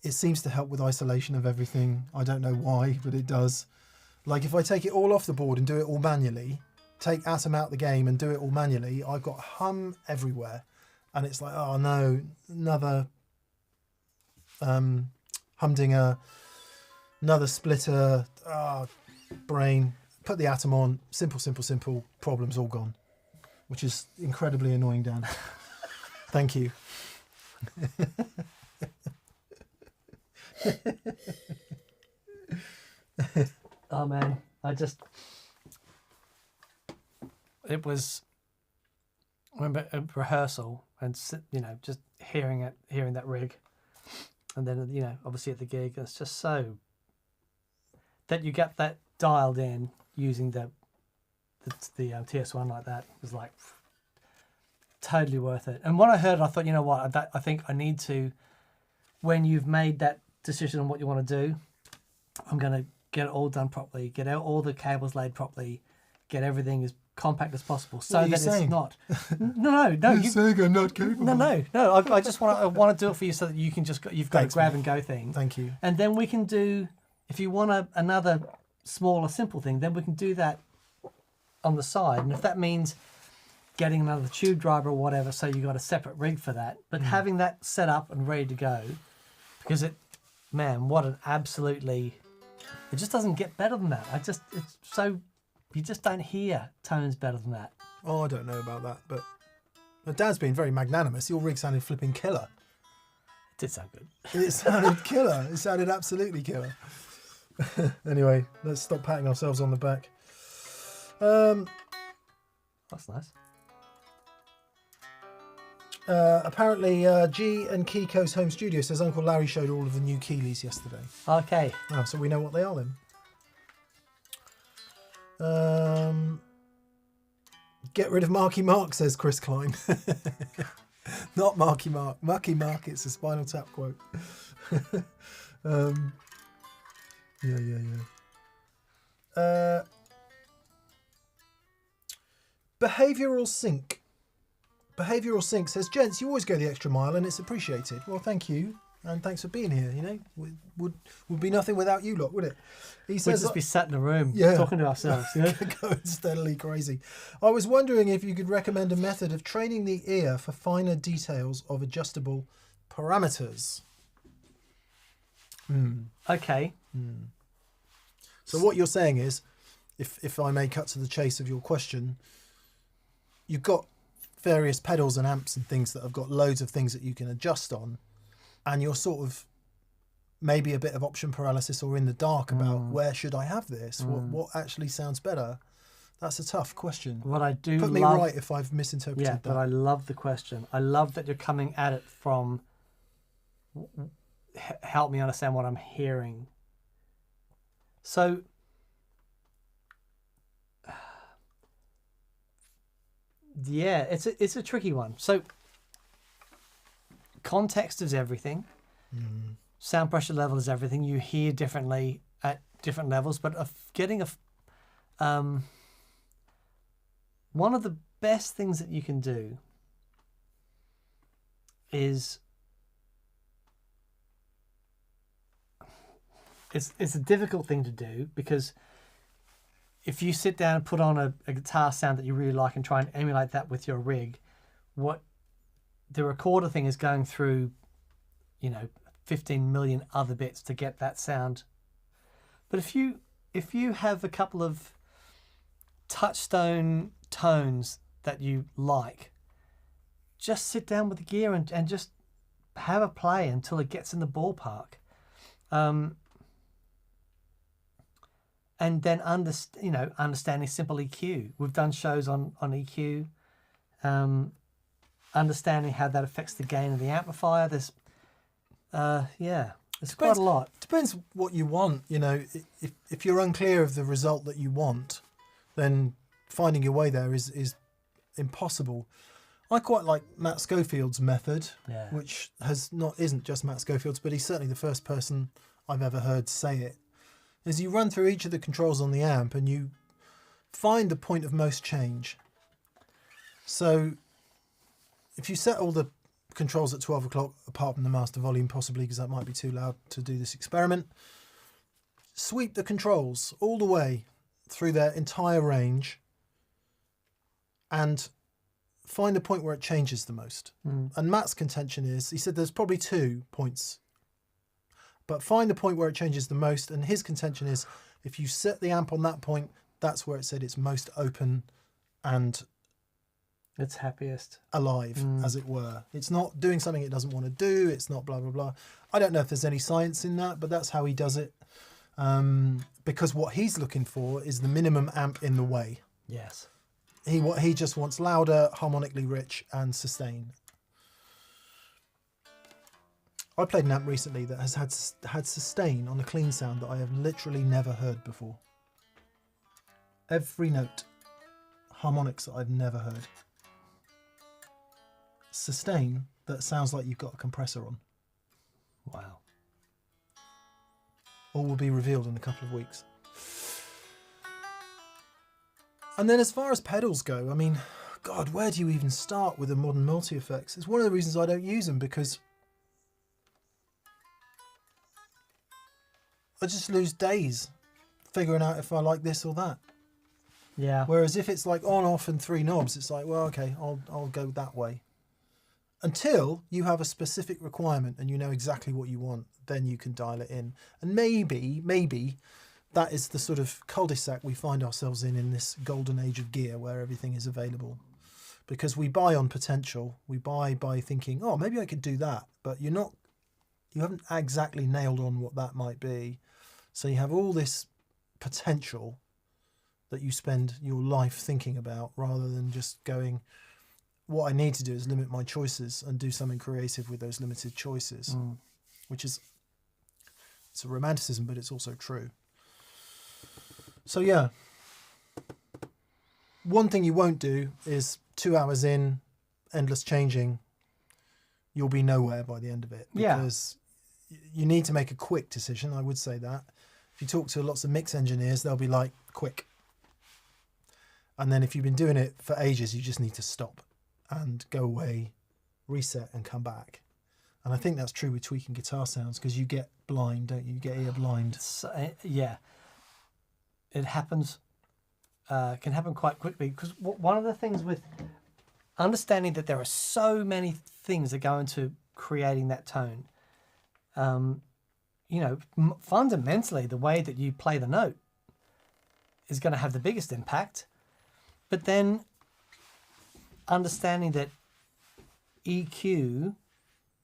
It seems to help with isolation of everything. I don't know why, but it does. Like if I take it all off the board and do it all manually, take Atom out the game and do it all manually, I've got hum everywhere. And it's like, oh no, another humdinger, another splitter, brain. Put the Atom on, simple, problems all gone. Which is incredibly annoying, Dan. Thank you.
Oh man, it was remember a rehearsal and just hearing that rig, and then obviously at the gig, it's just so that you get that dialed in using the TS1 like that. It was like totally worth it. And when I heard it, I thought, you know what, I think I need to, when you've made that decision on what you want to do, I'm going to get it all done properly, get out all the cables laid properly, get everything as compact as possible, so that it's not. No.
You're saying I'm not capable.
No. I just want to do it for you so that you can you've got a grab and go thing.
Thank you.
And then we can do, if you want another smaller, simple thing, then we can do that on the side. And if that means getting another tube driver or whatever, so you got a separate rig for that, but having that set up and ready to go, because it just doesn't get better than that. You just don't hear tones better than that.
Oh, I don't know about that, but my dad's been very magnanimous. Your rig sounded flipping killer.
It did sound good.
It sounded killer. It sounded absolutely killer. Anyway, let's stop patting ourselves on the back.
That's nice.
Apparently, G and Kiko's home studio says Uncle Larry showed all of the new Keeleys yesterday.
Okay.
Oh, so we know what they are then. Get rid of Marky Mark, says Chris Klein. Not Marky Mark. Marky Mark, it's a Spinal Tap quote. Yeah. Behavioural Sync says, gents, you always go the extra mile and it's appreciated. Well, thank you. And thanks for being here. Would be nothing without you lot, would it? He says,
we'd just be sat in a room talking to ourselves.
Going steadily crazy. I was wondering if you could recommend a method of training the ear for finer details of adjustable parameters.
Okay.
So what you're saying is, if I may cut to the chase of your question, you've got various pedals and amps and things that have got loads of things that you can adjust on, and you're sort of maybe a bit of option paralysis or in the dark about where should I have this? What actually sounds better? That's a tough question.
What I do
Put me right if I've misinterpreted that.
But I love the question. I love that you're coming at it from help me understand what I'm hearing. So yeah, it's a tricky one. So context is everything. Sound pressure level is everything. You hear differently at different levels, but getting one of the best things that you can do is it's a difficult thing to do, because if you sit down and put on a guitar sound that you really like and try and emulate that with your rig, what the recorder thing is going through, 15 million other bits to get that sound. But if you have a couple of touchstone tones that you like, just sit down with the gear and just have a play until it gets in the ballpark. And then understanding simple EQ. We've done shows on EQ, understanding how that affects the gain of the amplifier. There's quite a lot.
Depends what you want. If you're unclear of the result that you want, then finding your way there is impossible. I quite like Matt Schofield's method, which isn't just Matt Schofield's, but he's certainly the first person I've ever heard say it. Is you run through each of the controls on the amp and you find the point of most change. So if you set all the controls at 12 o'clock, apart from the master volume possibly, because that might be too loud to do this experiment, sweep the controls all the way through their entire range and find a point where it changes the most. And Matt's contention is, he said there's probably 2 points, but find the point where it changes the most. And his contention is, if you set the amp on that point, that's where it said it's most open and
it's happiest,
alive, as it were. It's not doing something it doesn't want to do. It's not blah, blah, blah. I don't know if there's any science in that, but that's how he does it. Because what he's looking for is the minimum amp in the way.
Yes.
He just wants louder, harmonically rich, and sustain. I played an amp recently that has had sustain on a clean sound that I have literally never heard before. Every note, harmonics that I've never heard. Sustain that sounds like you've got a compressor on.
Wow.
All will be revealed in a couple of weeks. And then as far as pedals go, I mean, God, where do you even start with the modern multi-effects? It's one of the reasons I don't use them, because I just lose days figuring out if I like this or that.
Yeah.
Whereas if it's like on, off and 3 knobs, it's like, well, okay, I'll go that way. Until you have a specific requirement and you know exactly what you want, then you can dial it in. And maybe that is the sort of cul-de-sac we find ourselves in this golden age of gear where everything is available. Because we buy on potential, we buy by thinking, oh, maybe I could do that, but you haven't exactly nailed on what that might be. So you have all this potential that you spend your life thinking about, rather than just going, what I need to do is limit my choices and do something creative with those limited choices, which is, it's a romanticism, but it's also true. So yeah, one thing you won't do is 2 hours in, endless changing. You'll be nowhere by the end of it, because you need to make a quick decision. I would say that. If you talk to lots of mix engineers, they'll be like, quick. And then if you've been doing it for ages, you just need to stop and go away, reset and come back. And I think that's true with tweaking guitar sounds, because you get blind, don't you? You get ear blind.
So, yeah. It happens, can happen quite quickly, because one of the things with understanding that there are so many things that go into creating that tone, you know, fundamentally the way that you play the note is going to have the biggest impact. But then understanding that EQ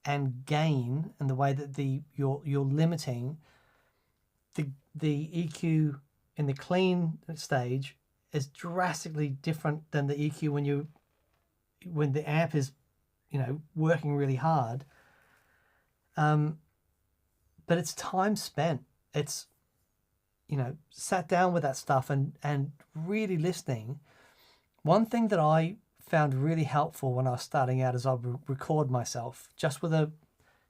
and gain and the way that you're limiting the EQ in the clean stage is drastically different than the EQ when the amp is, you know, working really hard. But it's time spent. It's, you know, sat down with that stuff and really listening. One thing that I found really helpful when I was starting out is I would record myself just with a,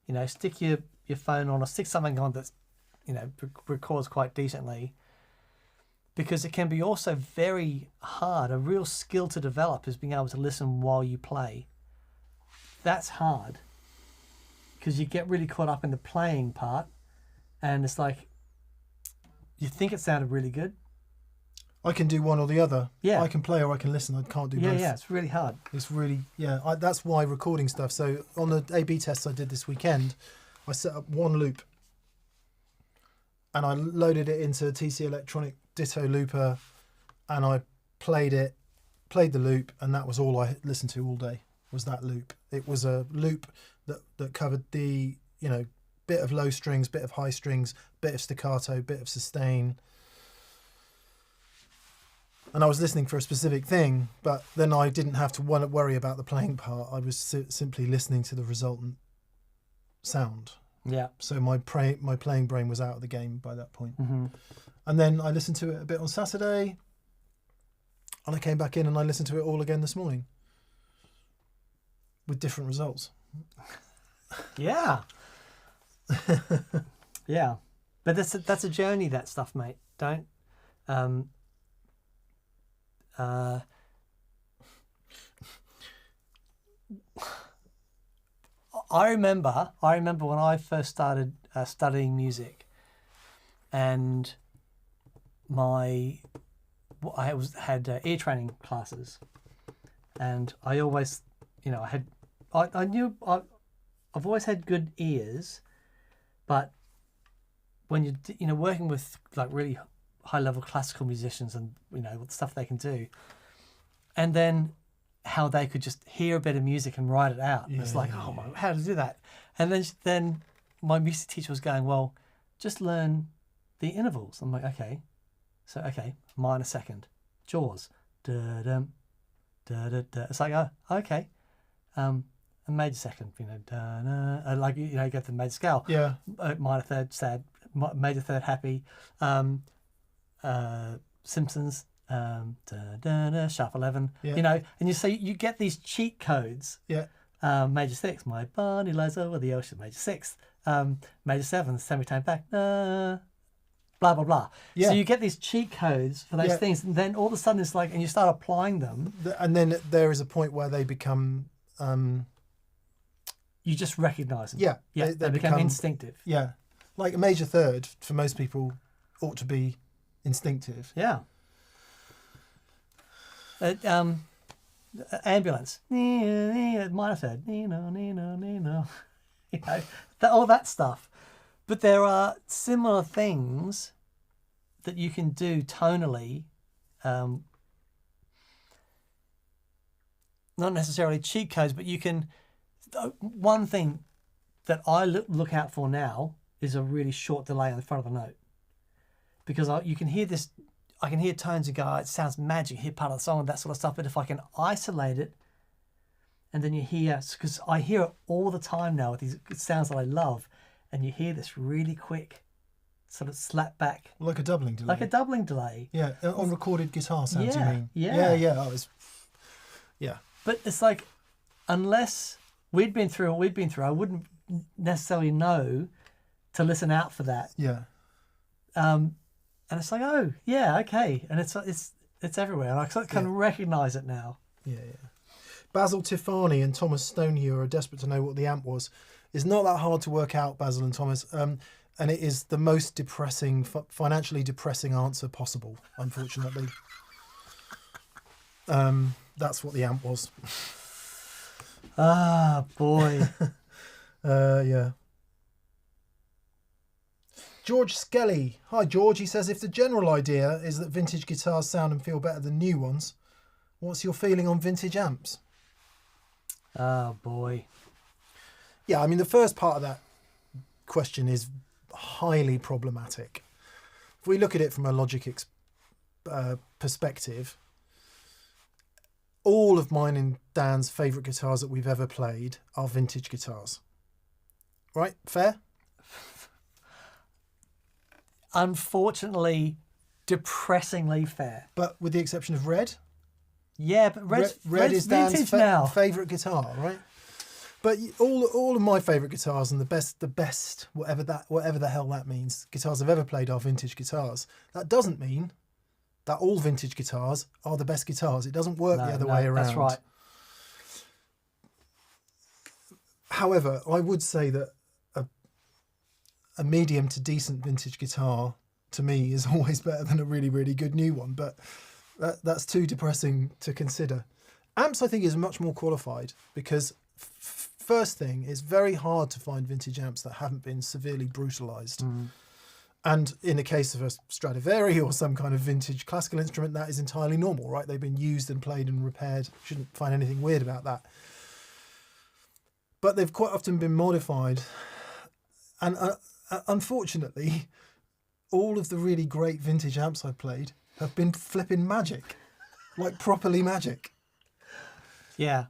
you know, stick your phone on or stick something on that's, you know, records quite decently, because it can be also very hard. A real skill to develop is being able to listen while you play. That's hard, because you get really caught up in the playing part, and it's like you think it sounded really good.
I can do one or the other.
Yeah.
I can play or I can listen. I can't do both.
Yeah, it's really hard.
It's really, that's why recording stuff. So on the A/B tests I did this weekend, I set up one loop and I loaded it into TC Electronic Ditto Looper, and I played the loop, and that was all I listened to all day, was that loop. It was a loop that covered the, you know, bit of low strings, bit of high strings, bit of staccato, bit of sustain. And I was listening for a specific thing, but then I didn't have to worry about the playing part. I was simply listening to the resultant sound.
Yeah.
So my playing brain was out of the game by that point.
Mm-hmm.
And then I listened to it a bit on Saturday, and I came back in and I listened to it all again this morning with different results.
Yeah. Yeah. But that's a journey, that stuff, mate. Don't I remember when I first started studying music, and I had ear training classes, and I always, you know, I've always had good ears, but when you're working with like really high level classical musicians and, you know, what stuff they can do, and then how they could just hear a bit of music and write it out. Yeah, it's like, oh my, how to do that? And then my music teacher was going, well, just learn the intervals. I'm like, okay, minor second, jaws, da-dum, da da da. It's like, oh, okay. A major second, da da. Like you get the major scale.
Yeah.
Minor third, sad. Major third, happy. Simpsons. Da da da. Sharp 11.
Yeah.
And you get these cheat codes.
Yeah.
Major 6, my body lies over the ocean. Major 6, major 7, semitone back. Blah blah blah.
Yeah.
So you get these cheat codes for those
Yeah.
things, and then all of a sudden it's like, and you start applying them.
And then there is a point where they become.
You just recognise them.
Yeah.
Yeah. They become instinctive.
Yeah. Like a major third for most people ought to be instinctive.
Yeah. Ambulance. Minor third. All that stuff. But there are similar things that you can do tonally. Not necessarily cheat codes, but you can. One thing that I look out for now is a really short delay on the front of the note, because you can hear this. I can hear tones and go, oh, it sounds magic, hear part of the song and that sort of stuff. But if I can isolate it, and then you hear, because I hear it all the time now with these sounds that I love, and you hear this really quick sort of slap back.
Like a doubling delay.
Like a doubling delay.
Yeah, on recorded guitar sounds,
Yeah,
you mean?
yeah.
Yeah. Oh, yeah.
But it's like, unless we'd been through what we'd been through, I wouldn't necessarily know to listen out for that.
Yeah.
And it's like, oh, yeah, okay. And it's everywhere. And I can recognise it now.
Yeah. Basil Tiffany and Thomas Stonehue are desperate to know what the amp was. It's not that hard to work out, Basil and Thomas. And it is the most depressing, financially depressing answer possible, unfortunately. That's what the amp was.
Ah, boy.
Yeah. George Skelly. Hi, George. He says, if the general idea is that vintage guitars sound and feel better than new ones, what's your feeling on vintage amps?
Oh, boy.
Yeah, I mean, the first part of that question is highly problematic. If we look at it from a logic perspective, all of mine and Dan's favourite guitars that we've ever played are vintage guitars. Right? Fair?
Unfortunately, depressingly fair.
But with the exception of Red?
Yeah, but Red's
is Dan's
vintage now.
favourite guitar, right? But all of my favourite guitars and the best, whatever the hell that means, guitars I've ever played are vintage guitars. That doesn't mean that all vintage guitars are the best guitars. It doesn't work the other way around.
That's right.
However, I would say that a medium to decent vintage guitar, to me, is always better than a really, really good new one. But that's too depressing to consider. Amps, I think, is much more qualified because, first thing, it's very hard to find vintage amps that haven't been severely brutalised. And in the case of a Stradivari or some kind of vintage classical instrument, that is entirely normal, right? They've been used and played and repaired. Shouldn't find anything weird about that. But they've quite often been modified. And unfortunately, all of the really great vintage amps I've played have been flipping magic. Like properly magic.
Yeah.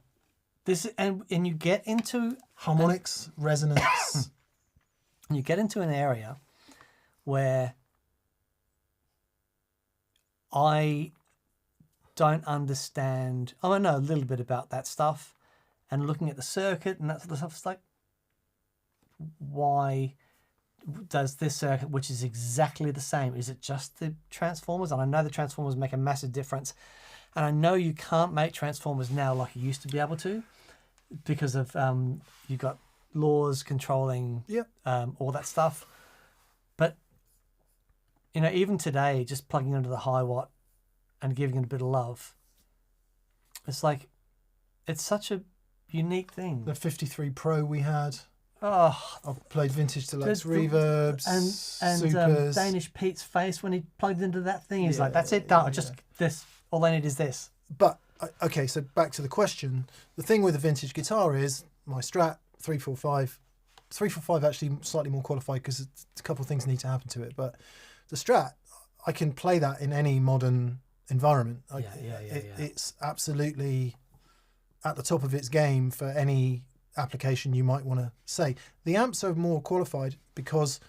And you get into
harmonics, resonance.
You get into an area where I don't understand. Oh, I know a little bit about that stuff, and looking at the circuit and that sort of stuff, it's like, why does this circuit, which is exactly the same, is it just the transformers? And I know the transformers make a massive difference, and I know you can't make transformers now like you used to be able to, because of you've got laws controlling all that stuff. But even today, just plugging into the high watt and giving it a bit of love, it's like, it's such a unique thing.
The 53 Pro we had.
Oh,
I've played vintage deluxe reverbs
and
supers.
Danish Pete's face when he plugged into that thing. He's like, "That's it, done. Just this. All I need is this."
But okay, so back to the question. The thing with a vintage guitar is my Strat 345. 345 actually slightly more qualified because a couple of things need to happen to it. But the Strat, I can play that in any modern environment.
Yeah.
It's absolutely at the top of its game for any application you might want to say. The amps are more qualified because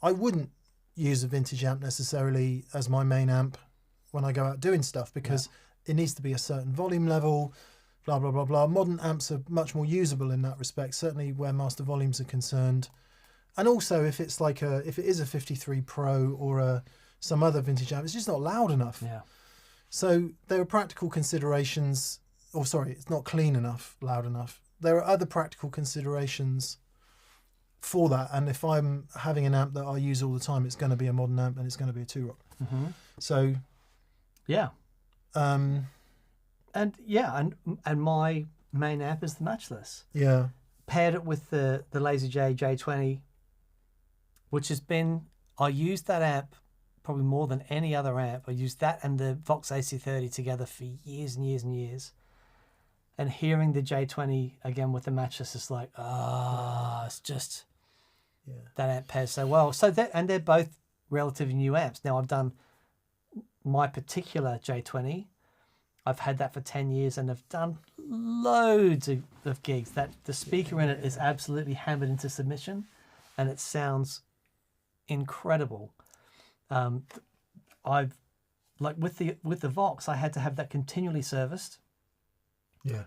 I wouldn't use a vintage amp necessarily as my main amp when I go out doing stuff, because it needs to be a certain volume level, blah, blah, blah, blah. Modern amps are much more usable in that respect, certainly where master volumes are concerned. And also if it's like if it is a 53 Pro or some other vintage amp, it's just not loud enough.
Yeah.
So there are practical considerations, or sorry, it's not clean enough, loud enough. There are other practical considerations for that. And if I'm having an amp that I use all the time, it's going to be a modern amp and it's going to be a 2-rock.
Mm-hmm.
So,
yeah. And my main amp is the Matchless.
Yeah.
Paired it with the Lazy J J20, which has been, I used that amp probably more than any other amp. I used that and the Vox AC30 together for years and years and years. And hearing the J20 again with the Matchless is like, it's just, that amp pairs so well. So and they're both relatively new amps. Now I've done my particular J20. I've had that for 10 years and I've done loads of gigs. That the speaker in it is absolutely hammered into submission and it sounds incredible. I've like with the Vox, I had to have that continually serviced.
Yeah.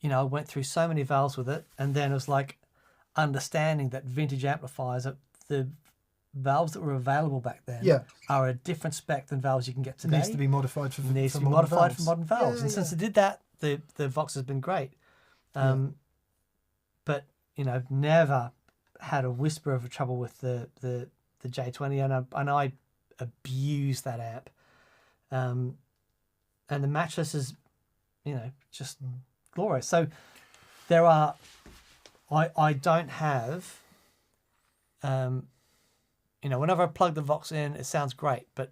You know, I went through so many valves with it, and then it was like understanding that vintage amplifiers, the valves that were available back then are a different spec than valves you can get today.
Needs to be modified for modern
valves. And since it did that, the Vox has been great. But you know, never had a whisper of trouble with the J20, and I abuse that amp. And the Matchless is, you know, just glorious. So there are, I don't have, you know, whenever I plug the Vox in, it sounds great, but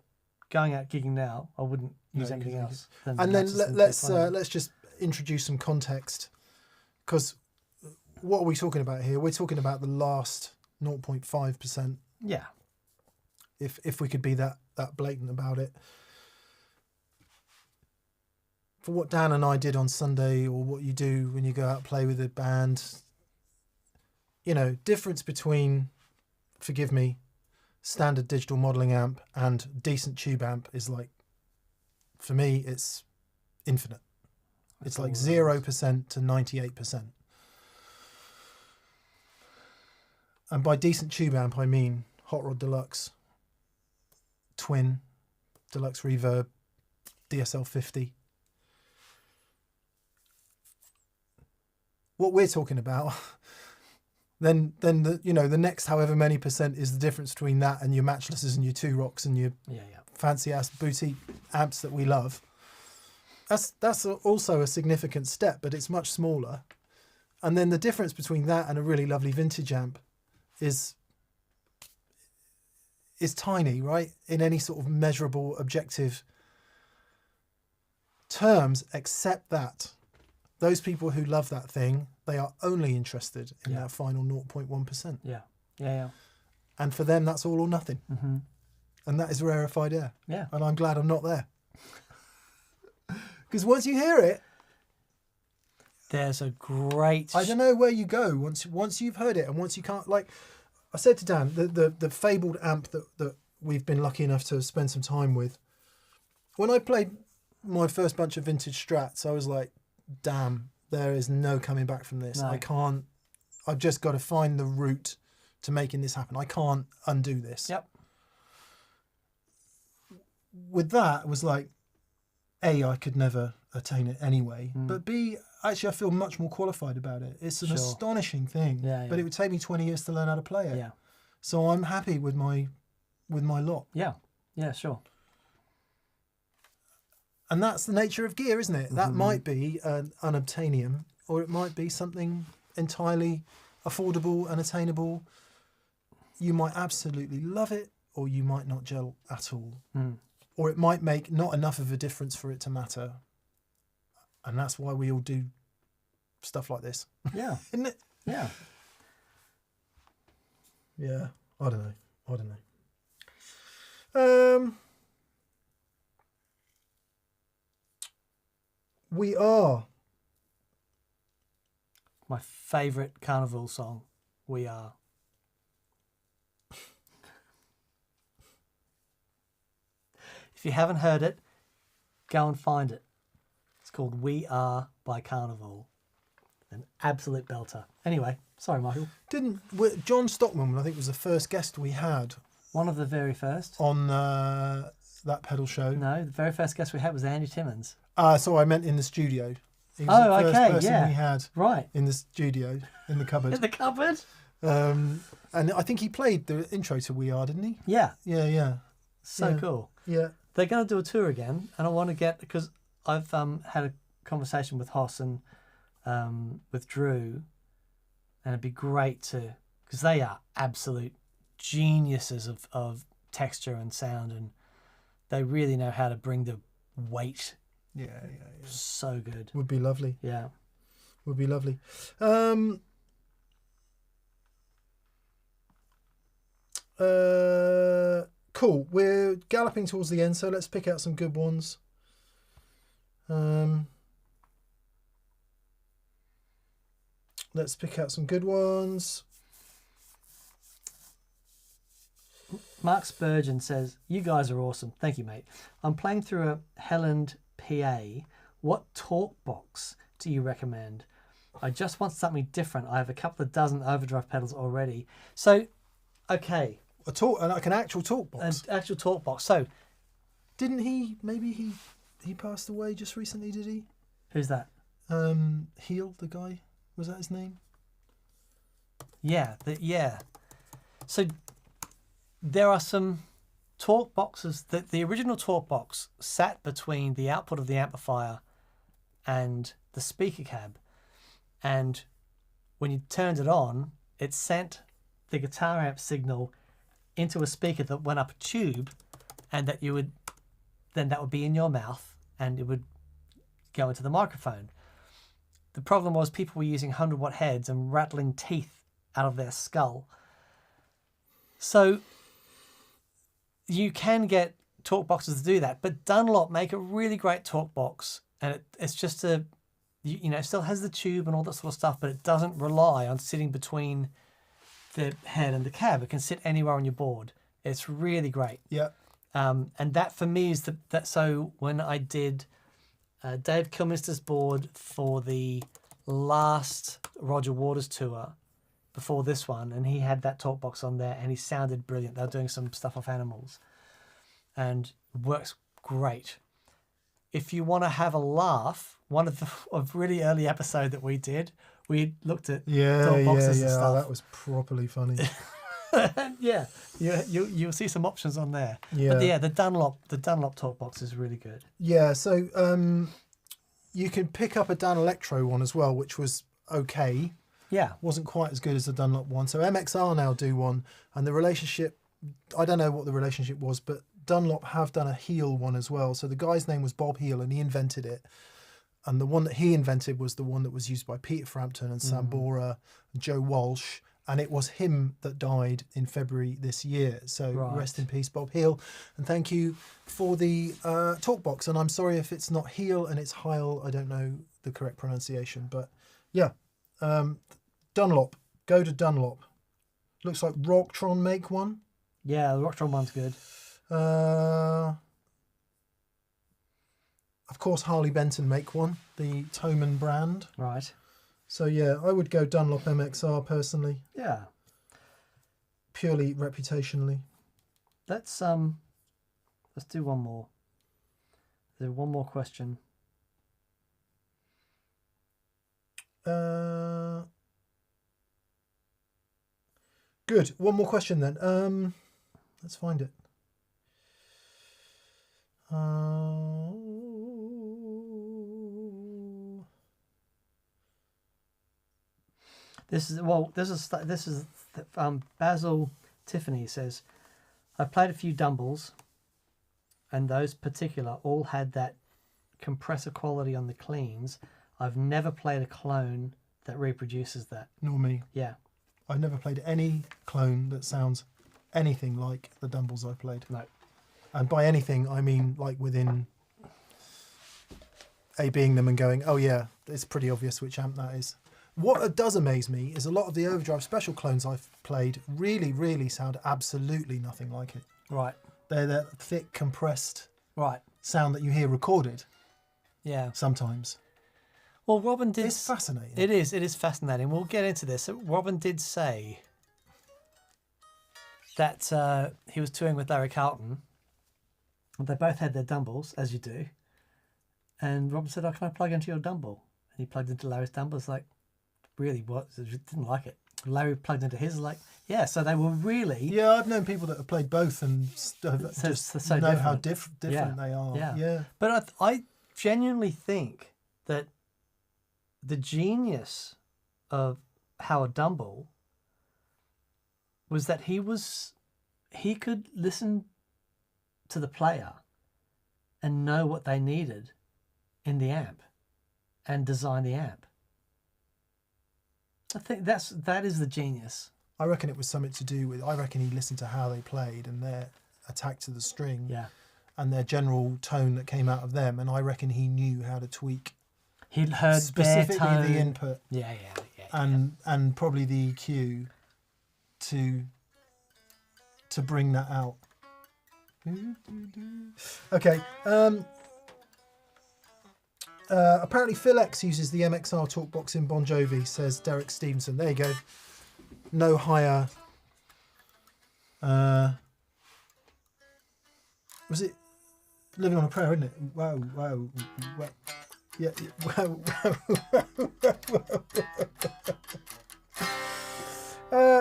going out gigging now, I wouldn't use anything else.
And then let's just introduce some context, because what are we talking about here? We're talking about the last 0.5%.
Yeah.
If we could be that blatant about it. For what Dan and I did on Sunday, or what you do when you go out and play with a band, you know, difference between, forgive me, standard digital modelling amp and decent tube amp is like, for me, it's infinite. It's like 0% to 98%. And by decent tube amp, I mean Hot Rod Deluxe, Twin, Deluxe Reverb, DSL 50. What we're talking about, then the next however many percent is the difference between that and your Matchlesses and your 2-rocks and your fancy ass boutique amps that we love. That's also a significant step, but it's much smaller. And then the difference between that and a really lovely vintage amp is tiny, right? In any sort of measurable, objective terms, except that those people who love that thing, they are only interested in that final 0.1%.
Yeah.
And for them, that's all or nothing.
Mm-hmm.
And that is rarefied air.
Yeah.
And I'm glad I'm not there. Because once you hear it,
there's a great...
I don't know where you go once you've heard it, and once you can't... Like I said to Dan, the fabled amp that we've been lucky enough to spend some time with, when I played my first bunch of vintage Strats, I was like, damn, there is no coming back from this.
No.
I've just got to find the route to making this happen. I can't undo this.
Yep.
With that, it was like, A, I could never attain it anyway, but B, actually I feel much more qualified about it. It's an astonishing thing, but it would take me 20 years to learn how to play it.
Yeah.
So I'm happy with my lot.
Yeah, sure.
And that's the nature of gear, isn't it? Mm-hmm. That might be an unobtainium, or it might be something entirely affordable and attainable. You might absolutely love it, or you might not gel at all. Or it might make not enough of a difference for it to matter. And that's why we all do stuff like this.
Yeah.
Isn't it?
Yeah.
Yeah. I don't know. We are.
My favourite carnival song, We Are. If you haven't heard it, go and find it. It's called We Are by Carnival. An absolute belter. Anyway, sorry, Michael.
John Stockman, I think, was the first guest we had
One of the very first.
on that pedal show.
No, the very first guest we had was Andy Timmins.
So I meant in the studio. He was the first person we had
Right.
in the studio, in the cupboard.
In the cupboard?
And I think he played the intro to We Are, didn't he?
Yeah.
Yeah.
So
Yeah.
cool.
Yeah.
They're going to do a tour again, and I want to get, because I've had a conversation with Hoss and with Drew, and it'd be great to, because they are absolute geniuses of texture and sound, and they really know how to bring the weight.
Yeah.
So good.
Would be lovely.
Yeah.
Would be lovely. Cool. We're galloping towards the end, so let's pick out some good ones. Let's pick out some good ones.
Mark Spurgeon says, "You guys are awesome. Thank you, mate. I'm playing through a Helland PA. What talk box do you recommend? I just want something different. I have a couple of dozen overdrive pedals already." So, okay,
Like an actual talk
an
box.
actual talk box. So,
Didn't he? Maybe he passed away just recently. Did he?
who's that?
Heel, the guy. Was that his name?
Yeah, yeah. So, there are some talk boxes that the original talk box sat between the output of the amplifier and the speaker cab, and when you turned it on, it sent the guitar amp signal into a speaker that went up a tube, and that would be in your mouth, and it would go into the microphone. The problem was people were using 100-watt heads and rattling teeth out of their skull. So you can get talk boxes to do that, but Dunlop make a really great talk box, and it's just it still has the tube and all that sort of stuff, but it doesn't rely on sitting between the head and the cab. It can sit anywhere on your board. It's really great.
Yeah.
And that for me is that. So when I did Dave Kilminster's board for the last Roger Waters tour before this one, and he had that talk box on there, and he sounded brilliant. They were doing some stuff off Animals, and works great. If you want to have a laugh, one of a really early episode that we did, we looked at talk boxes and stuff.
That was properly funny.
Yeah, you'll see some options on there.
Yeah.
But yeah, the Dunlop talk box is really good.
Yeah, so you can pick up a Dan Electro one as well, which was okay.
Yeah.
Wasn't quite as good as the Dunlop one. So MXR now do one, and the relationship, I don't know what the relationship was, but Dunlop have done a Heel one as well. So the guy's name was Bob Heel, and he invented it. And the one that he invented was the one that was used by Peter Frampton and Sam Bora and Joe Walsh. And it was him that died in February this year. So rest in peace, Bob Heel. And thank you for the talk box. And I'm sorry if it's not Heel and it's Heil. I don't know the correct pronunciation. But yeah, Dunlop. Go to Dunlop. Looks like Rocktron make one.
Yeah, the Rocktron one's good.
Of course, Harley Benton make one. The Toman brand.
Right.
So yeah, I would go Dunlop MXR personally.
Yeah.
Purely reputationally.
Let's do one more. There's one more question.
Good. One more question then. Let's find it.
This is Basil Tiffany says, I've played a few Dumbles, and those particular all had that compressor quality on the cleans. I've never played a clone that reproduces that.
Nor me.
Yeah.
I've never played any clone that sounds anything like the Dumbles I've played.
No.
And by anything, I mean like within A-Bing them and going, oh yeah, it's pretty obvious which amp that is. What does amaze me is a lot of the Overdrive Special clones I've played really, really sound absolutely nothing like it.
Right.
They're that thick, compressed
Right.
sound that you hear recorded
Yeah.
sometimes.
Well, Robin did.
It's fascinating.
It is. It is fascinating. We'll get into this. Robin did say that he was touring with Larry Carlton. And they both had their Dumbles, as you do. And Robin said, "Oh, can I plug into your Dumble?" And he plugged into Larry's Dumble. It's like, really, what? Didn't like it. Larry plugged into his, like, yeah. So they were really.
Yeah, I've known people that have played both and just
so
know how
different.
different they are. Yeah.
But I genuinely think that the genius of Howard Dumble was that he could listen to the player and know what they needed in the amp and design the amp. I think that is the genius.
I reckon it was something to do with, I reckon he listened to how they played and their attack to the string and their general tone that came out of them, and I reckon he knew how to tweak.
He'd heard
specifically
their tone.
the input.
Yeah.
And probably the EQ to bring that out. Okay. Apparently Phil X uses the MXR Talkbox in Bon Jovi, says Derek Stevenson. There you go. No higher. Was it Living on a Prayer, isn't it? Wow. Yeah.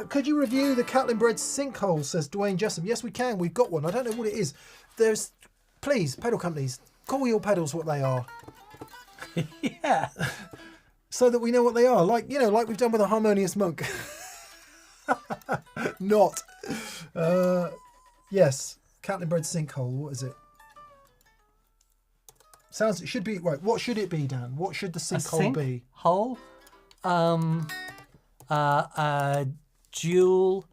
Could you review the Catlin Bread sinkhole, says Dwayne Jessup. Yes, we can. We've got one. I don't know what it is. Please, pedal companies, call your pedals what they are.
Yeah.
So that we know what they are. Like we've done with a Harmonious Monk. Not. Yes. Catlin Bread sinkhole. What is it? It should be, right, what should it be, Dan? What should the sinkhole be?
Hole? Dual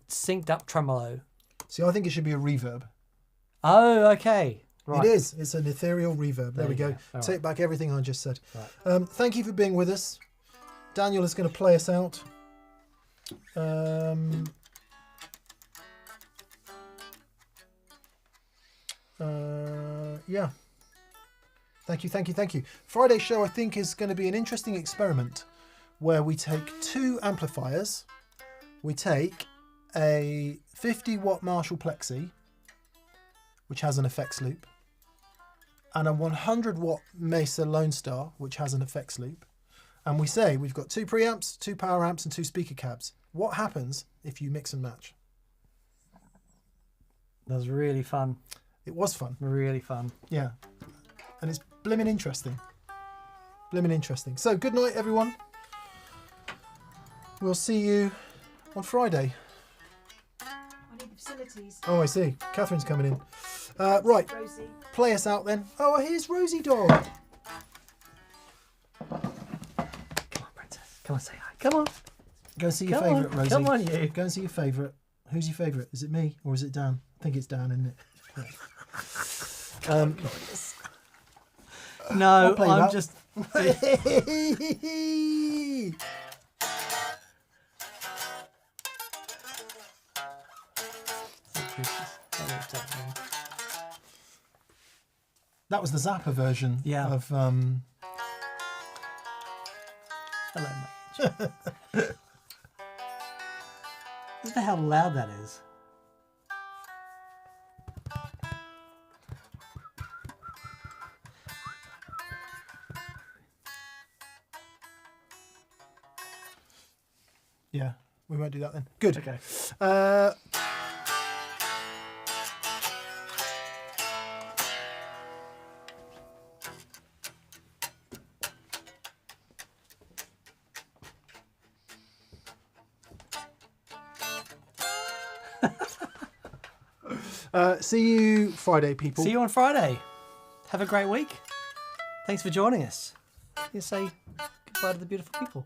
synced up tremolo.
See, I think it should be a reverb.
Oh, okay. Right.
It is. It's an ethereal reverb. There we go. Take back everything I just said. Right. Thank you for being with us. Daniel is going to play us out. Yeah. Thank you. Friday's show, I think, is going to be an interesting experiment where we take two amplifiers. We take a 50-watt Marshall Plexi, which has an effects loop, and a 100-watt Mesa Lone Star, which has an effects loop. And we say we've got two preamps, two power amps, and two speaker cabs. What happens if you mix and match?
That was really fun.
It was fun.
Really fun.
Yeah. And it's blimmin' interesting. So, good night, everyone. We'll see you on Friday.
I need the facilities.
Oh, I see. Catherine's coming in. Right.
Rosie.
Play us out then. Oh, here's Rosie Dog.
Come on, princess. Come on, say hi. Come on.
Go and see your favourite, Rosie.
Come on, you.
Go and see your favourite. Who's your favourite? Is it me or is it Dan? I think it's Dan, isn't it?
No,
play
I'm
that.
just...
That was the Zappa version of...
Hello, my angel. Listen to how loud that is.
Yeah, we won't do that then. Good.
Okay.
See you Friday, people.
See you on Friday. Have a great week. Thanks for joining us. You say goodbye to the beautiful people.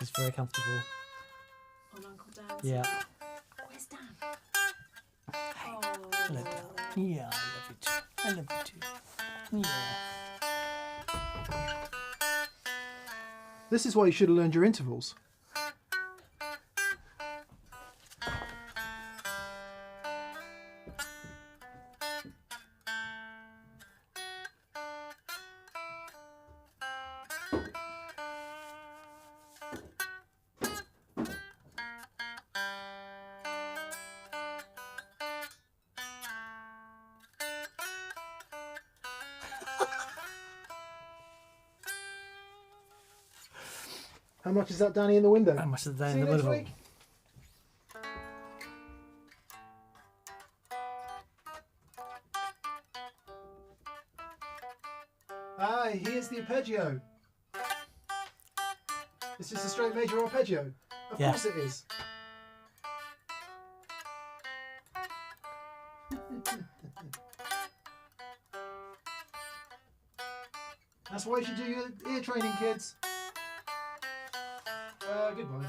is very comfortable.
On Uncle Dan's.
Yeah.
Where's Dan?
Hello,
Oh.
darling. Yeah, I love you too. I love you too. Yeah.
This is why you should have learned your intervals. How much is that Danny in the window?
How much is that
See
in
you
the
next
middle?
week. Ah, here's the arpeggio. This is a straight major arpeggio. Of
Yeah.
course it is. That's why you should do your ear training, kids. Goodbye.